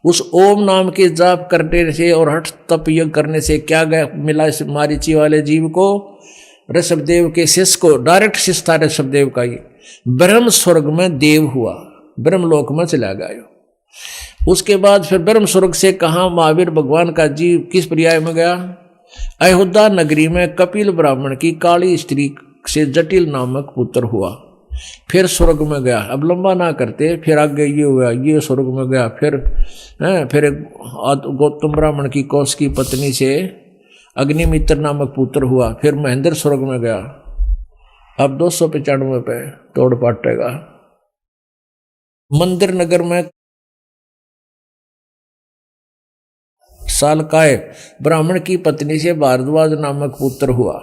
S2: उस ओम नाम के जाप करने से और हठ तप यज्ञ करने से क्या गया मिला इस मारीची वाले जीव को? ऋषभदेव के शिष्य को, डायरेक्ट शिष्य था ऋषभदेव का, ये ब्रह्म स्वर्ग में देव हुआ, ब्रह्मलोक में चला गया। उसके बाद फिर ब्रह्म स्वर्ग से कहा महावीर भगवान का जीव किस पर्याय में गया? अयोध्या नगरी में कपिल ब्राह्मण की काली स्त्री से जटिल नामक पुत्र हुआ, फिर स्वर्ग में गया। अब लंबा ना करते, फिर आगे ये हुआ, ये स्वर्ग में गया, फिर गौतम ब्राह्मण की कौश की पत्नी से अग्निमित्र नामक पुत्र हुआ, फिर महेंद्र स्वर्ग में गया। अब 295 पे तोड़ पाटेगा। मंदिर नगर में सालकाय ब्राह्मण की पत्नी से भारद्वाज नामक पुत्र हुआ,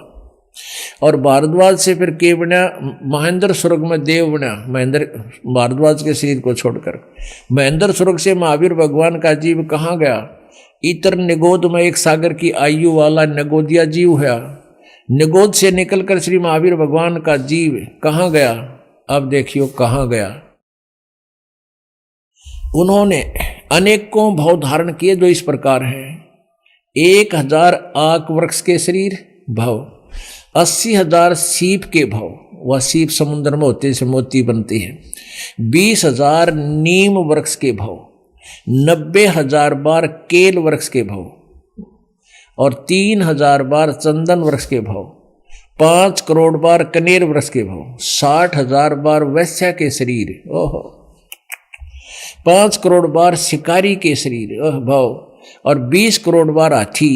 S2: और भारद्वाज से फिर के बना? महेंद्र स्वर्ग में देव बना, महेंद्र भारद्वाज के शरीर को छोड़कर। महेंद्र स्वर्ग से महावीर भगवान का जीव कहाँ गया? इतर निगोद में एक सागर की आयु वाला निगोदिया जीव है। निगोद से निकलकर श्री महावीर भगवान का जीव कहाँ गया? अब देखियो कहाँ गया। उन्होंने अनेकों भाव धारण किए जो इस प्रकार हैं। 1000 आक वृक्ष के शरीर भाव, 80,000 सीप के भाव, वह सीप समुद्र में होते से मोती बनती है। 20,000 नीम वृक्ष के भाव, 90,000 बार केल वृक्ष के भाव, और 3,000 बार चंदन वृक्ष के भाव, 5 करोड़ बार कनेर वृक्ष के भाव, 60,000 बार वैश्या के शरीर, ओहो, 5 करोड़ बार शिकारी के शरीर भाव, और 20 करोड़ बार हाथी,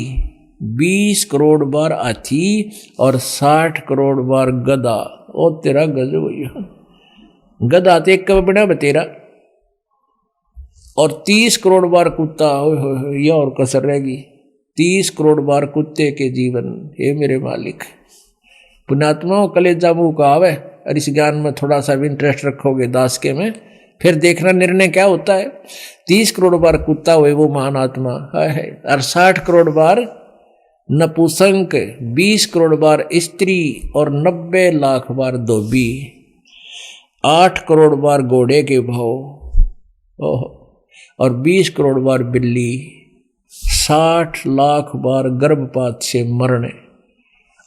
S2: 20 करोड़ बार हाथी, और 60 करोड़ बार गधा। ओ तेरा गजब भैया, गधा तो एक बना बतेरा, और 30 करोड़ बार कुत्ता। यह और कसर रहेगी, 30 करोड़ बार कुत्ते के जीवन। हे मेरे मालिक, पुण्यात्मा कलेजा मुँह का आवे, और इस ज्ञान में थोड़ा सा भी इंटरेस्ट रखोगे दास के में, फिर देखना निर्णय क्या होता है। 30 करोड़ बार कुत्ता हुए वो महान आत्मा है, और 60 करोड़ बार नपुंसक, 20 करोड़ बार स्त्री, और 90 लाख बार धोबी, 8 करोड़ बार घोड़े के भाव, ओह, और 20 करोड़ बार बिल्ली, 60 लाख बार गर्भपात से मरने,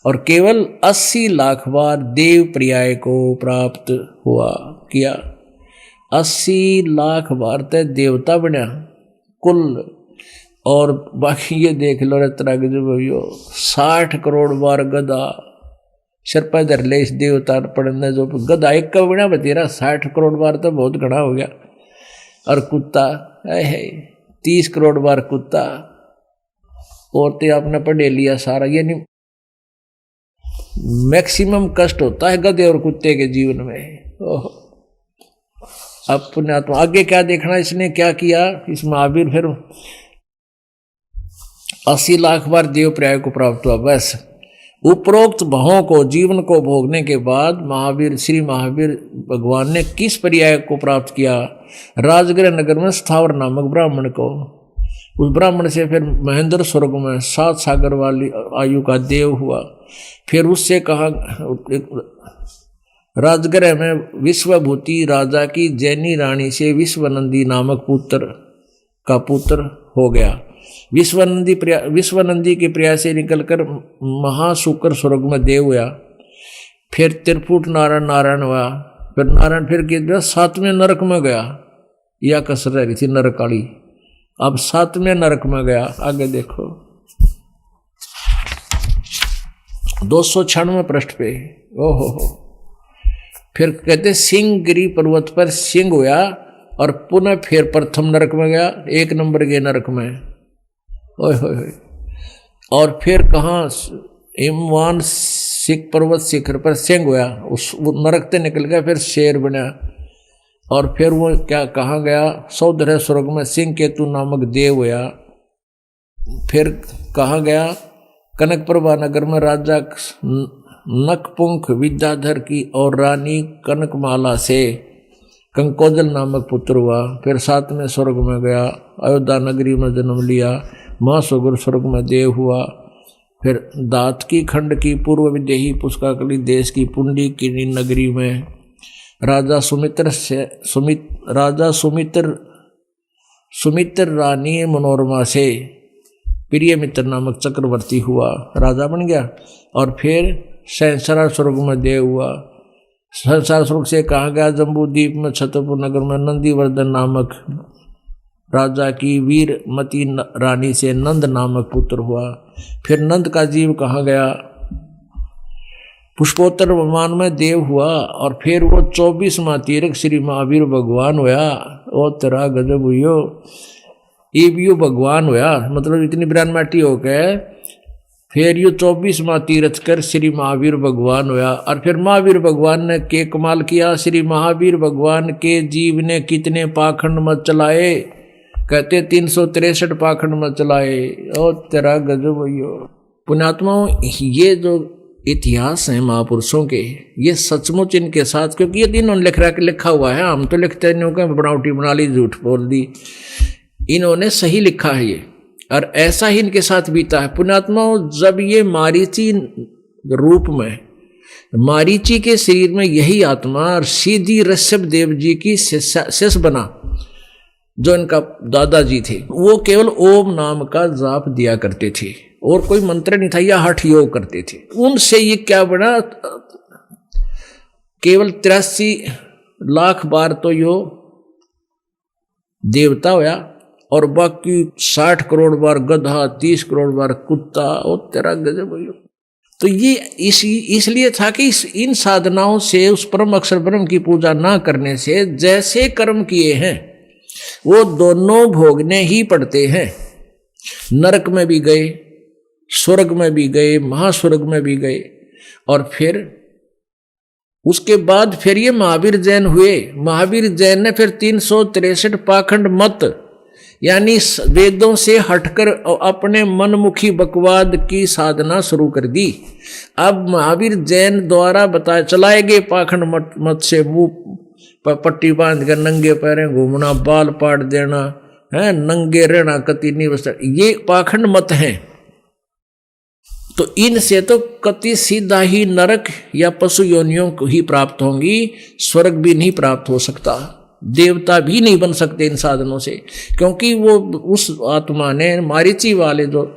S2: और केवल 80 लाख बार देव पर्याय को प्राप्त हुआ किया। 80 लाख बार तक देवता बना कुल, और बाकी ये देख लो रत्रा के जो भैया 60 करोड़ बार गधा सिर पर धर ले इस देवता पढ़ने जो गधा एक का बना बतेरा, 60 करोड़ बार तो बहुत घना हो गया। और कुत्ता है 30 करोड़ बार कुत्ता, औरतें आपने पढ़े लिया सारा। ये नहीं मैक्सिमम कष्ट होता है गधे और कुत्ते के जीवन में। ओह, अब पुण्यात्मा आगे क्या देखना, इसने क्या किया? इस महावीर फिर 80 लाख बार देव पर्याय को प्राप्त हुआ। बस उपरोक्त भावों को जीवन को भोगने के बाद महावीर श्री महावीर भगवान ने किस पर्याय को प्राप्त किया? राजगृह नगर में स्थावर नामक ब्राह्मण को। उस ब्राह्मण से फिर महेंद्र स्वर्ग में 7 सागर वाली आयु का देव हुआ। फिर उससे कहा राजगृह में विश्वभूति राजा की जैनी रानी से विश्वनंदी नामक पुत्र का पुत्र हो गया। विश्वनंदी के प्रयास से निकलकर महाशुकर स्वर्ग में देव हुआ। फिर त्रिपुट नारायण हुआ। फिर नारायण फिर 7वें नरक में गया। यह कसर रह रही थी नरकाली, अब 7वें नरक में गया। आगे देखो 296 पृष्ठ पे। ओहो, फिर कहते सिंहगिरी पर्वत पर सिंह हुआ और पुनः फिर प्रथम नरक में गया, 1 नंबर के नरक में। ओए होए, और फिर कहाँ हिमवान सिख पर्वत शिखर पर सिंह हुआ, उस नरक से निकल गया, फिर शेर बना। और फिर वो क्या कहाँ गया? सौदह स्वर्ग में सिंह केतु नामक देव हुआ। फिर कहाँ गया? कनक प्रभा नगर में राजा नकपुंख विद्याधर की और रानी कनकमाला से कंकोजल नामक पुत्र हुआ। फिर 7वें स्वर्ग में गया, अयोध्या नगरी में जन्म लिया, महासुगर स्वर्ग में देव हुआ। फिर दात की खंड की पूर्व विदेही पुष्काकली देश की पुंडी की नगरी में राजा सुमित्र सुमित्र रानी मनोरमा से प्रिय मित्र नामक चक्रवर्ती हुआ, राजा बन गया। और फिर संसार स्वर्ग में देव हुआ। संसार स्वर्ग से कहाँ गया? जम्बूद्वीप में छतरपुर नगर में नंदीवर्धन नामक राजा की वीरमती रानी से नंद नामक पुत्र हुआ। फिर नंद का जीव कहाँ गया? पुष्पोत्तर विमान में देव हुआ। और फिर वो 24वां तीर्थ श्री महावीर भगवान होया। ओ तेरा गजब हुई, ये भगवान होया, मतलब इतनी ब्रान माटी हो गए। फिर यो 24वां तीर्थ कर श्री महावीर भगवान होया। और फिर महावीर भगवान ने के कमाल किया। श्री महावीर भगवान के जीव ने कितने पाखंड मत चलाए? कहते 363 पाखंड मत चलाए। ओ तेरा गजब भैया। पुण्यात्माओं, ये जो इतिहास है महापुरुषों के, ये सचमुच इनके साथ, क्योंकि ये इन्होंने लिखा हुआ है, हम तो लिखते नहीं हो, बनावटी बना ली, झूठ बोल दी। इन्होंने सही लिखा है ये, और ऐसा ही इनके साथ बीता है। पुण्यात्माओं, जब ये मारीची रूप में, मारीची के शरीर में यही आत्मा और सीधी ऋषभ देव जी की शिष्य बना, जो इनका दादाजी थे, वो केवल ओम नाम का जाप दिया करते थे और कोई मंत्र नहीं था, या हठ योग करते थे। उनसे ये क्या बना? केवल 83 लाख बार तो यो देवता होया, और बाकी 60 करोड़ बार गधा, 30 करोड़ बार कुत्ता। और तेरा गजब भैया। तो ये इसलिए था कि इन साधनाओं से, उस परम अक्षर ब्रह्म की पूजा ना करने से जैसे कर्म किए हैं वो दोनों भोगने ही पड़ते हैं। नरक में भी गए, स्वर्ग में भी गए, महास्वर्ग में भी गए। और फिर उसके बाद फिर ये महावीर जैन हुए। महावीर जैन ने फिर 363 पाखंड मत, यानी वेदों से हटकर अपने मनमुखी बकवाद की साधना शुरू कर दी। अब महावीर जैन द्वारा बताए चलाए गए पाखंड मत से मुंह पट्टी बांध कर नंगे पैरें घूमना, बाल पाट देना है, नंगे रहना, कति नहीं बसता, ये पाखंड मत हैं। तो इनसे तो कति सीधा ही नरक या पशु योनियों को ही प्राप्त होंगी, स्वर्ग भी नहीं प्राप्त हो सकता, देवता भी नहीं बन सकते इन साधनों से। क्योंकि वो उस आत्मा ने मारीची वाले जो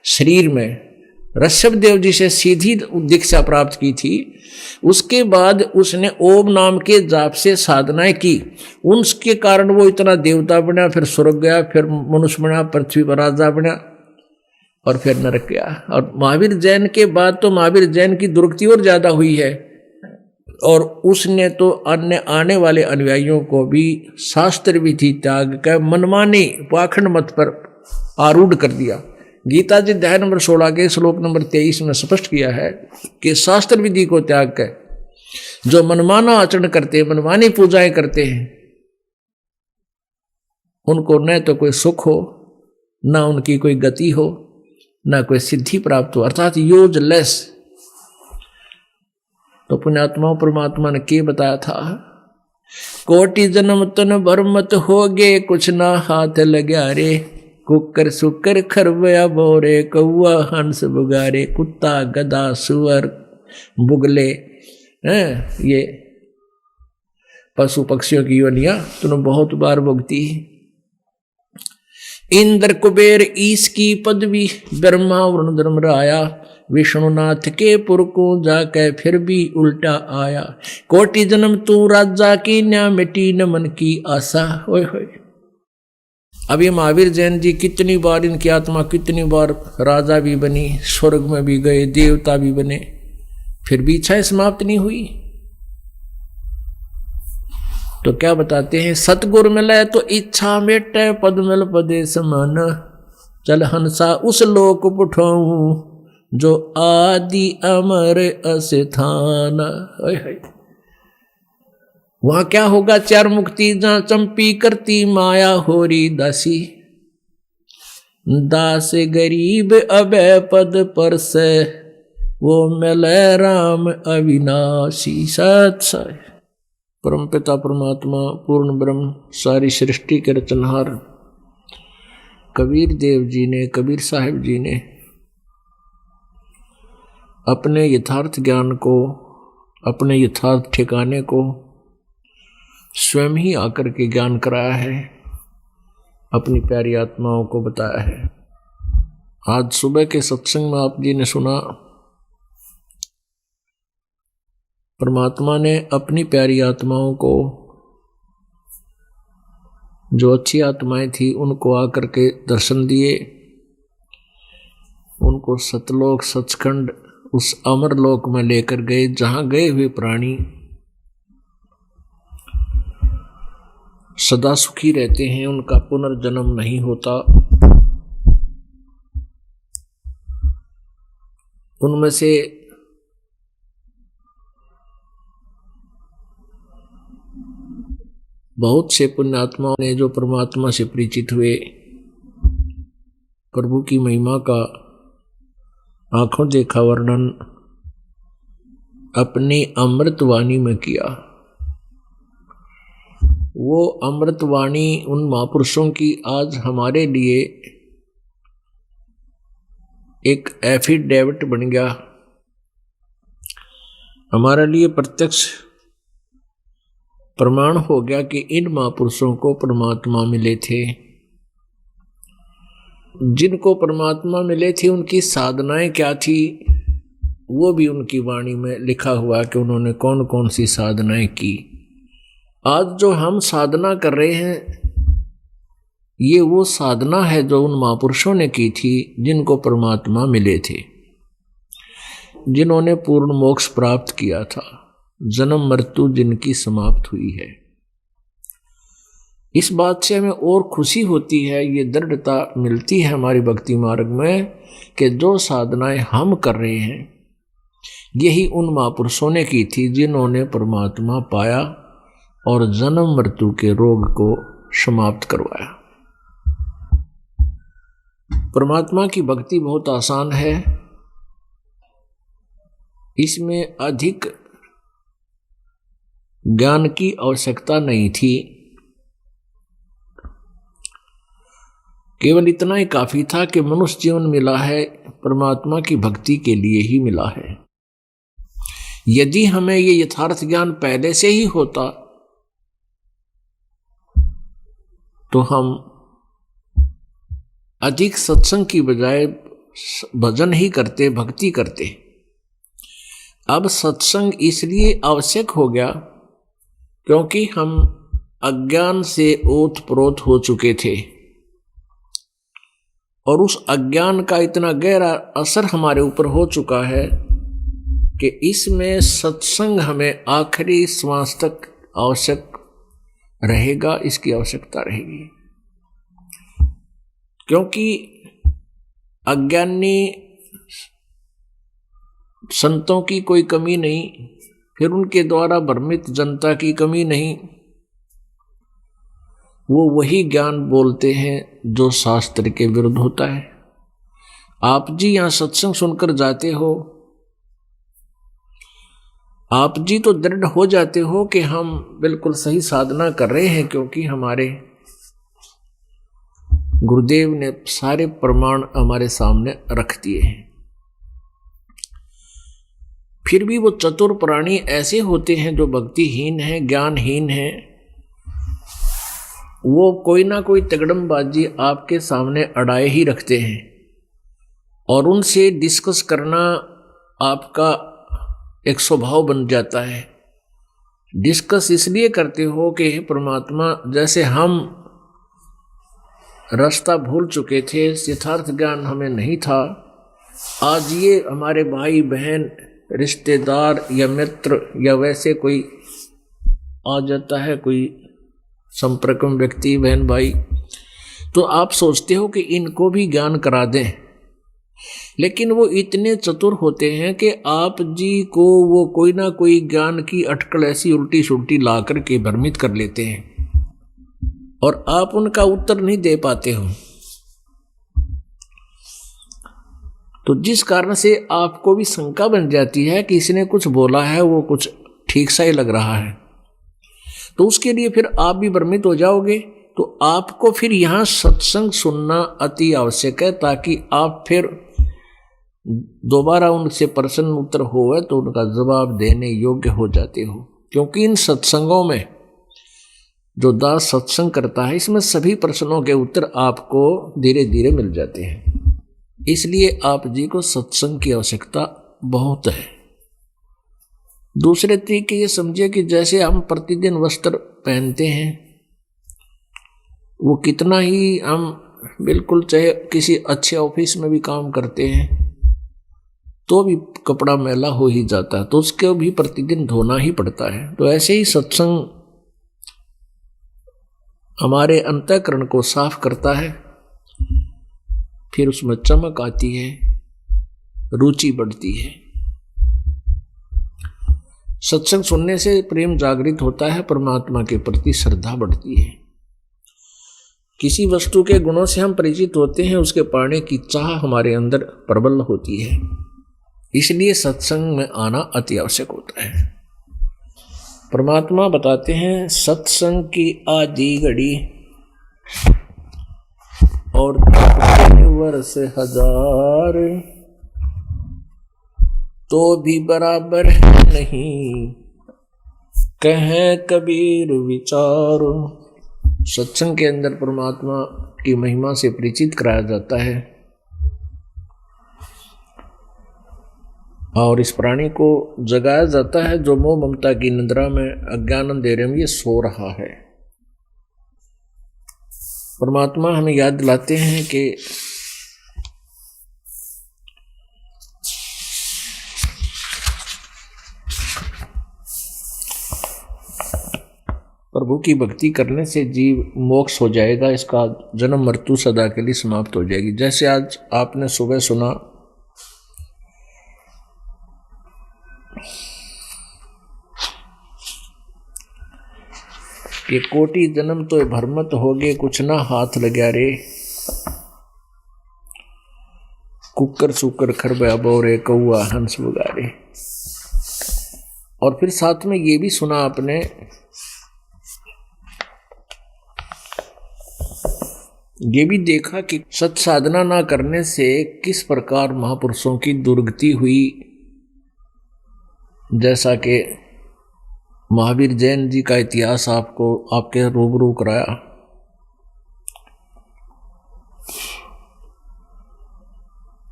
S2: शरीर में ऋषभ देव जी से सीधी दीक्षा प्राप्त की थी, उसके बाद उसने ओम नाम के जाप से साधनाएं की। उनके कारण वो इतना देवता बना, फिर स्वर्ग गया, फिर मनुष्य बना, पृथ्वी पर राजा बना, और फिर नरक गया। और महावीर जैन के बाद तो महावीर जैन की दुर्गति और ज्यादा हुई है, और उसने तो अन्य आने वाले अनुयायियों को भी शास्त्र विधि त्याग कर मनमानी पाखंड मत पर आरूढ़ कर दिया। गीता जी अध्याय नंबर 16 के श्लोक नंबर 23 में स्पष्ट किया है कि शास्त्र विधि को त्याग कर जो मनमाना आचरण करते हैं, मनमानी पूजाएं करते हैं, उनको न तो कोई सुख हो, ना उनकी कोई गति हो, ना कोई सिद्धि प्राप्त हो, अर्थात यूजलेस। तो पुण्यात्माओं, परमात्मा ने क्या बताया था? कोटि जन्म तन भर मत होगे, कुछ ना हाथ लग्या रे, कुकर सुकर खरवया बोरे, कौआ हंस बुगारे, कुत्ता गधा सुअर बुगले हैं, ये पशु पक्षियों की योनियां तूने बहुत बार भुगती। इंद्र कुबेर ईश की पदवी, ब्रह्मा वरुण धर्म राया, विष्णुनाथ के पुर को जाके फिर भी उल्टा आया। कोटि जन्म तू राजा की, न्या मिटी न मन की आशा। ओए होए। अब ये महावीर जैन जी कितनी बार, इनकी आत्मा कितनी बार राजा भी बनी, स्वर्ग में भी गए, देवता भी बने, फिर भी इच्छाएं समाप्त नहीं हुई। तो क्या बताते हैं? सतगुरु मिले तो इच्छा मेटे, पद मिल पदे समान, चल हंसा उस लोक पुठाऊं, जो आदि अमर अस्थान। वहां क्या होगा? चार मुक्ति जहां चंपी करती माया होरी दासी, दास गरीब अभय पद पर से, वो मिले राम अविनाशी। सत साई परमपिता परमात्मा पूर्ण ब्रह्म सारी सृष्टि के रचनहार कबीर देव जी ने, कबीर साहिब जी ने अपने यथार्थ ज्ञान को, अपने यथार्थ ठिकाने को स्वयं ही आकर के ज्ञान कराया है। अपनी प्यारी आत्माओं को बताया है। आज सुबह के सत्संग में आप जी ने सुना, परमात्मा ने अपनी प्यारी आत्माओं को, जो अच्छी आत्माएं थी, उनको आकर के दर्शन दिए, उनको सतलोक सचखंड उस अमर लोक में लेकर गए जहां गए हुए प्राणी सदा सुखी रहते हैं, उनका पुनर्जन्म नहीं होता। उनमें से बहुत से पुण्यात्माओं ने जो परमात्मा से परिचित हुए, प्रभु की महिमा का आंखों देखा वर्णन अपनी अमृतवाणी में किया। वो अमृतवाणी उन महापुरुषों की आज हमारे लिए एक एफिडेविट बन गया, हमारे लिए प्रत्यक्ष प्रमाण हो गया कि इन महापुरुषों को परमात्मा मिले थे। जिनको परमात्मा मिले थे उनकी साधनाएं क्या थी, वो भी उनकी वाणी में लिखा हुआ कि उन्होंने कौन कौन सी साधनाएं की। आज जो हम साधना कर रहे हैं, ये वो साधना है जो उन महापुरुषों ने की थी, जिनको परमात्मा मिले थे, जिन्होंने पूर्ण मोक्ष प्राप्त किया था, जन्म मृत्यु जिनकी समाप्त हुई है। इस बात से हमें और खुशी होती है, ये दृढ़ता मिलती है हमारी भक्ति मार्ग में कि जो साधनाएं हम कर रहे हैं यही उन महापुरुषों ने की थी, जिन्होंने परमात्मा पाया और जन्म मृत्यु के रोग को समाप्त करवाया। परमात्मा की भक्ति बहुत आसान है, इसमें अधिक ज्ञान की आवश्यकता नहीं थी, केवल इतना ही काफी था कि मनुष्य जीवन मिला है परमात्मा की भक्ति के लिए ही मिला है। यदि हमें ये यथार्थ ज्ञान पहले से ही होता तो हम अधिक सत्संग की बजाय भजन ही करते, भक्ति करते। अब सत्संग इसलिए आवश्यक हो गया क्योंकि हम अज्ञान से ओतप्रोत हो चुके थे और उस अज्ञान का इतना गहरा असर हमारे ऊपर हो चुका है कि इसमें सत्संग हमें आखिरी श्वास तक आवश्यक रहेगा, इसकी आवश्यकता रहेगी। क्योंकि अज्ञानी संतों की कोई कमी नहीं, फिर उनके द्वारा भ्रमित जनता की कमी नहीं, वो वही ज्ञान बोलते हैं जो शास्त्र के विरुद्ध होता है। आप जी यहाँ सत्संग सुनकर जाते हो, आप जी तो दृढ़ हो जाते हो कि हम बिल्कुल सही साधना कर रहे हैं, क्योंकि हमारे गुरुदेव ने सारे प्रमाण हमारे सामने रख दिए हैं। फिर भी वो चतुर प्राणी ऐसे होते हैं जो भक्तिहीन हैं, ज्ञानहीन हैं, वो कोई ना कोई तगड़मबाजी आपके सामने अड़ाए ही रखते हैं और उनसे डिस्कस करना आपका एक स्वभाव बन जाता है। डिस्कस इसलिए करते हो कि परमात्मा, जैसे हम रास्ता भूल चुके थे, यथार्थ ज्ञान हमें नहीं था, आज ये हमारे भाई बहन रिश्तेदार या मित्र या वैसे कोई आ जाता है, कोई संपर्क में व्यक्ति, बहन भाई, तो आप सोचते हो कि इनको भी ज्ञान करा दें, लेकिन वो इतने चतुर होते हैं कि आप जी को वो कोई ना कोई ज्ञान की अटकल ऐसी उल्टी सुल्टी ला करके भ्रमित कर लेते हैं और आप उनका उत्तर नहीं दे पाते हो। तो जिस कारण से आपको भी शंका बन जाती है कि इसने कुछ बोला है, वो कुछ ठीक सा ही लग रहा है, तो उसके लिए फिर आप भी भ्रमित हो जाओगे। तो आपको फिर यहाँ सत्संग सुनना अति आवश्यक है, ताकि आप फिर दोबारा उनसे प्रश्न उत्तर होवे तो उनका जवाब देने योग्य हो जाते हो। क्योंकि इन सत्संगों में जो दास सत्संग करता है, इसमें सभी प्रश्नों के उत्तर आपको धीरे धीरे मिल जाते हैं। इसलिए आप जी को सत्संग की आवश्यकता बहुत है। दूसरे तरीके ये समझिए कि जैसे हम प्रतिदिन वस्त्र पहनते हैं, वो कितना ही हम बिल्कुल चाहे किसी अच्छे ऑफिस में भी काम करते हैं तो भी कपड़ा मैला हो ही जाता है, तो उसके भी प्रतिदिन धोना ही पड़ता है। तो ऐसे ही सत्संग हमारे अंतःकरण को साफ करता है, फिर उसमें चमक आती है, रुचि बढ़ती है। सत्संग सुनने से प्रेम जागृत होता है, परमात्मा के प्रति श्रद्धा बढ़ती है। किसी वस्तु के गुणों से हम परिचित होते हैं, उसके पाने की चाह हमारे अंदर प्रबल होती है। इसलिए सत्संग में आना अति आवश्यक होता है। परमात्मा बताते हैं, सत्संग की आधी घड़ी और वर्ष हजार, तो भी बराबर नहीं, कहें कबीर विचार। सत्संग के अंदर परमात्मा की महिमा से परिचित कराया जाता है और इस प्राणी को जगाया जाता है जो मोह ममता की निद्रा में अज्ञान अंधेरे में ये सो रहा है। परमात्मा हमें याद दिलाते हैं कि प्रभु की भक्ति करने से जीव मोक्ष हो जाएगा, इसका जन्म मृत्यु सदा के लिए समाप्त हो जाएगी। जैसे आज आपने सुबह सुना कि कोटि जन्म तो भरमत होगे, कुछ ना हाथ लग्या रे, कुकर सुकर खरबा बोरे, कौआ हंस बुगारे। और फिर साथ में ये भी सुना आपने ये भी देखा कि सत साधना ना करने से किस प्रकार महापुरुषों की दुर्गति हुई। जैसा कि महावीर जैन जी का इतिहास आपको आपके रूबरू कराया।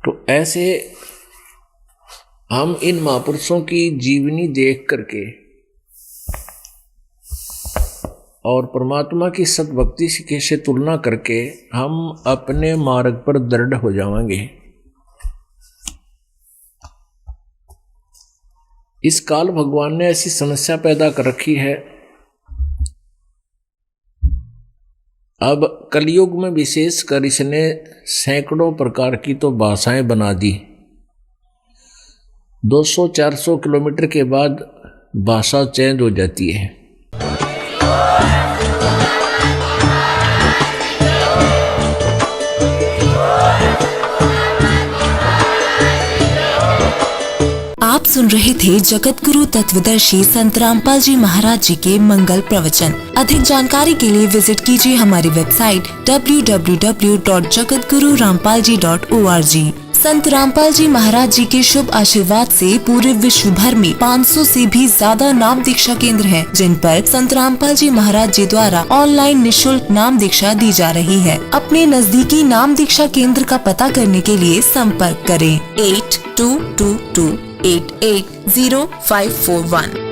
S2: तो ऐसे हम इन महापुरुषों की जीवनी देख करके और परमात्मा की सतभक्ति से कैसे तुलना करके हम अपने मार्ग पर दृढ़ हो जाएंगे। इस काल भगवान ने ऐसी समस्या पैदा कर रखी है, अब कलयुग में विशेषकर इसने सैकड़ों प्रकार की तो भाषाएं बना दी। 200-400 किलोमीटर के बाद भाषा चेंज हो जाती है।
S3: आप सुन रहे थे जगत गुरु तत्वदर्शी संत रामपाल जी महाराज जी के मंगल प्रवचन। अधिक जानकारी के लिए विजिट कीजिए हमारी वेबसाइट www.jagatgururampalji.org। संत रामपाल जी महाराज जी के शुभ आशीर्वाद से पूरे विश्व भर में 500 से भी ज्यादा नाम दीक्षा केंद्र हैं, जिन पर संत रामपाल जी महाराज जी द्वारा ऑनलाइन निःशुल्क नाम दीक्षा दी जा रही है। अपने नजदीकी नाम दीक्षा केंद्र का पता करने के लिए संपर्क करें 8222880541।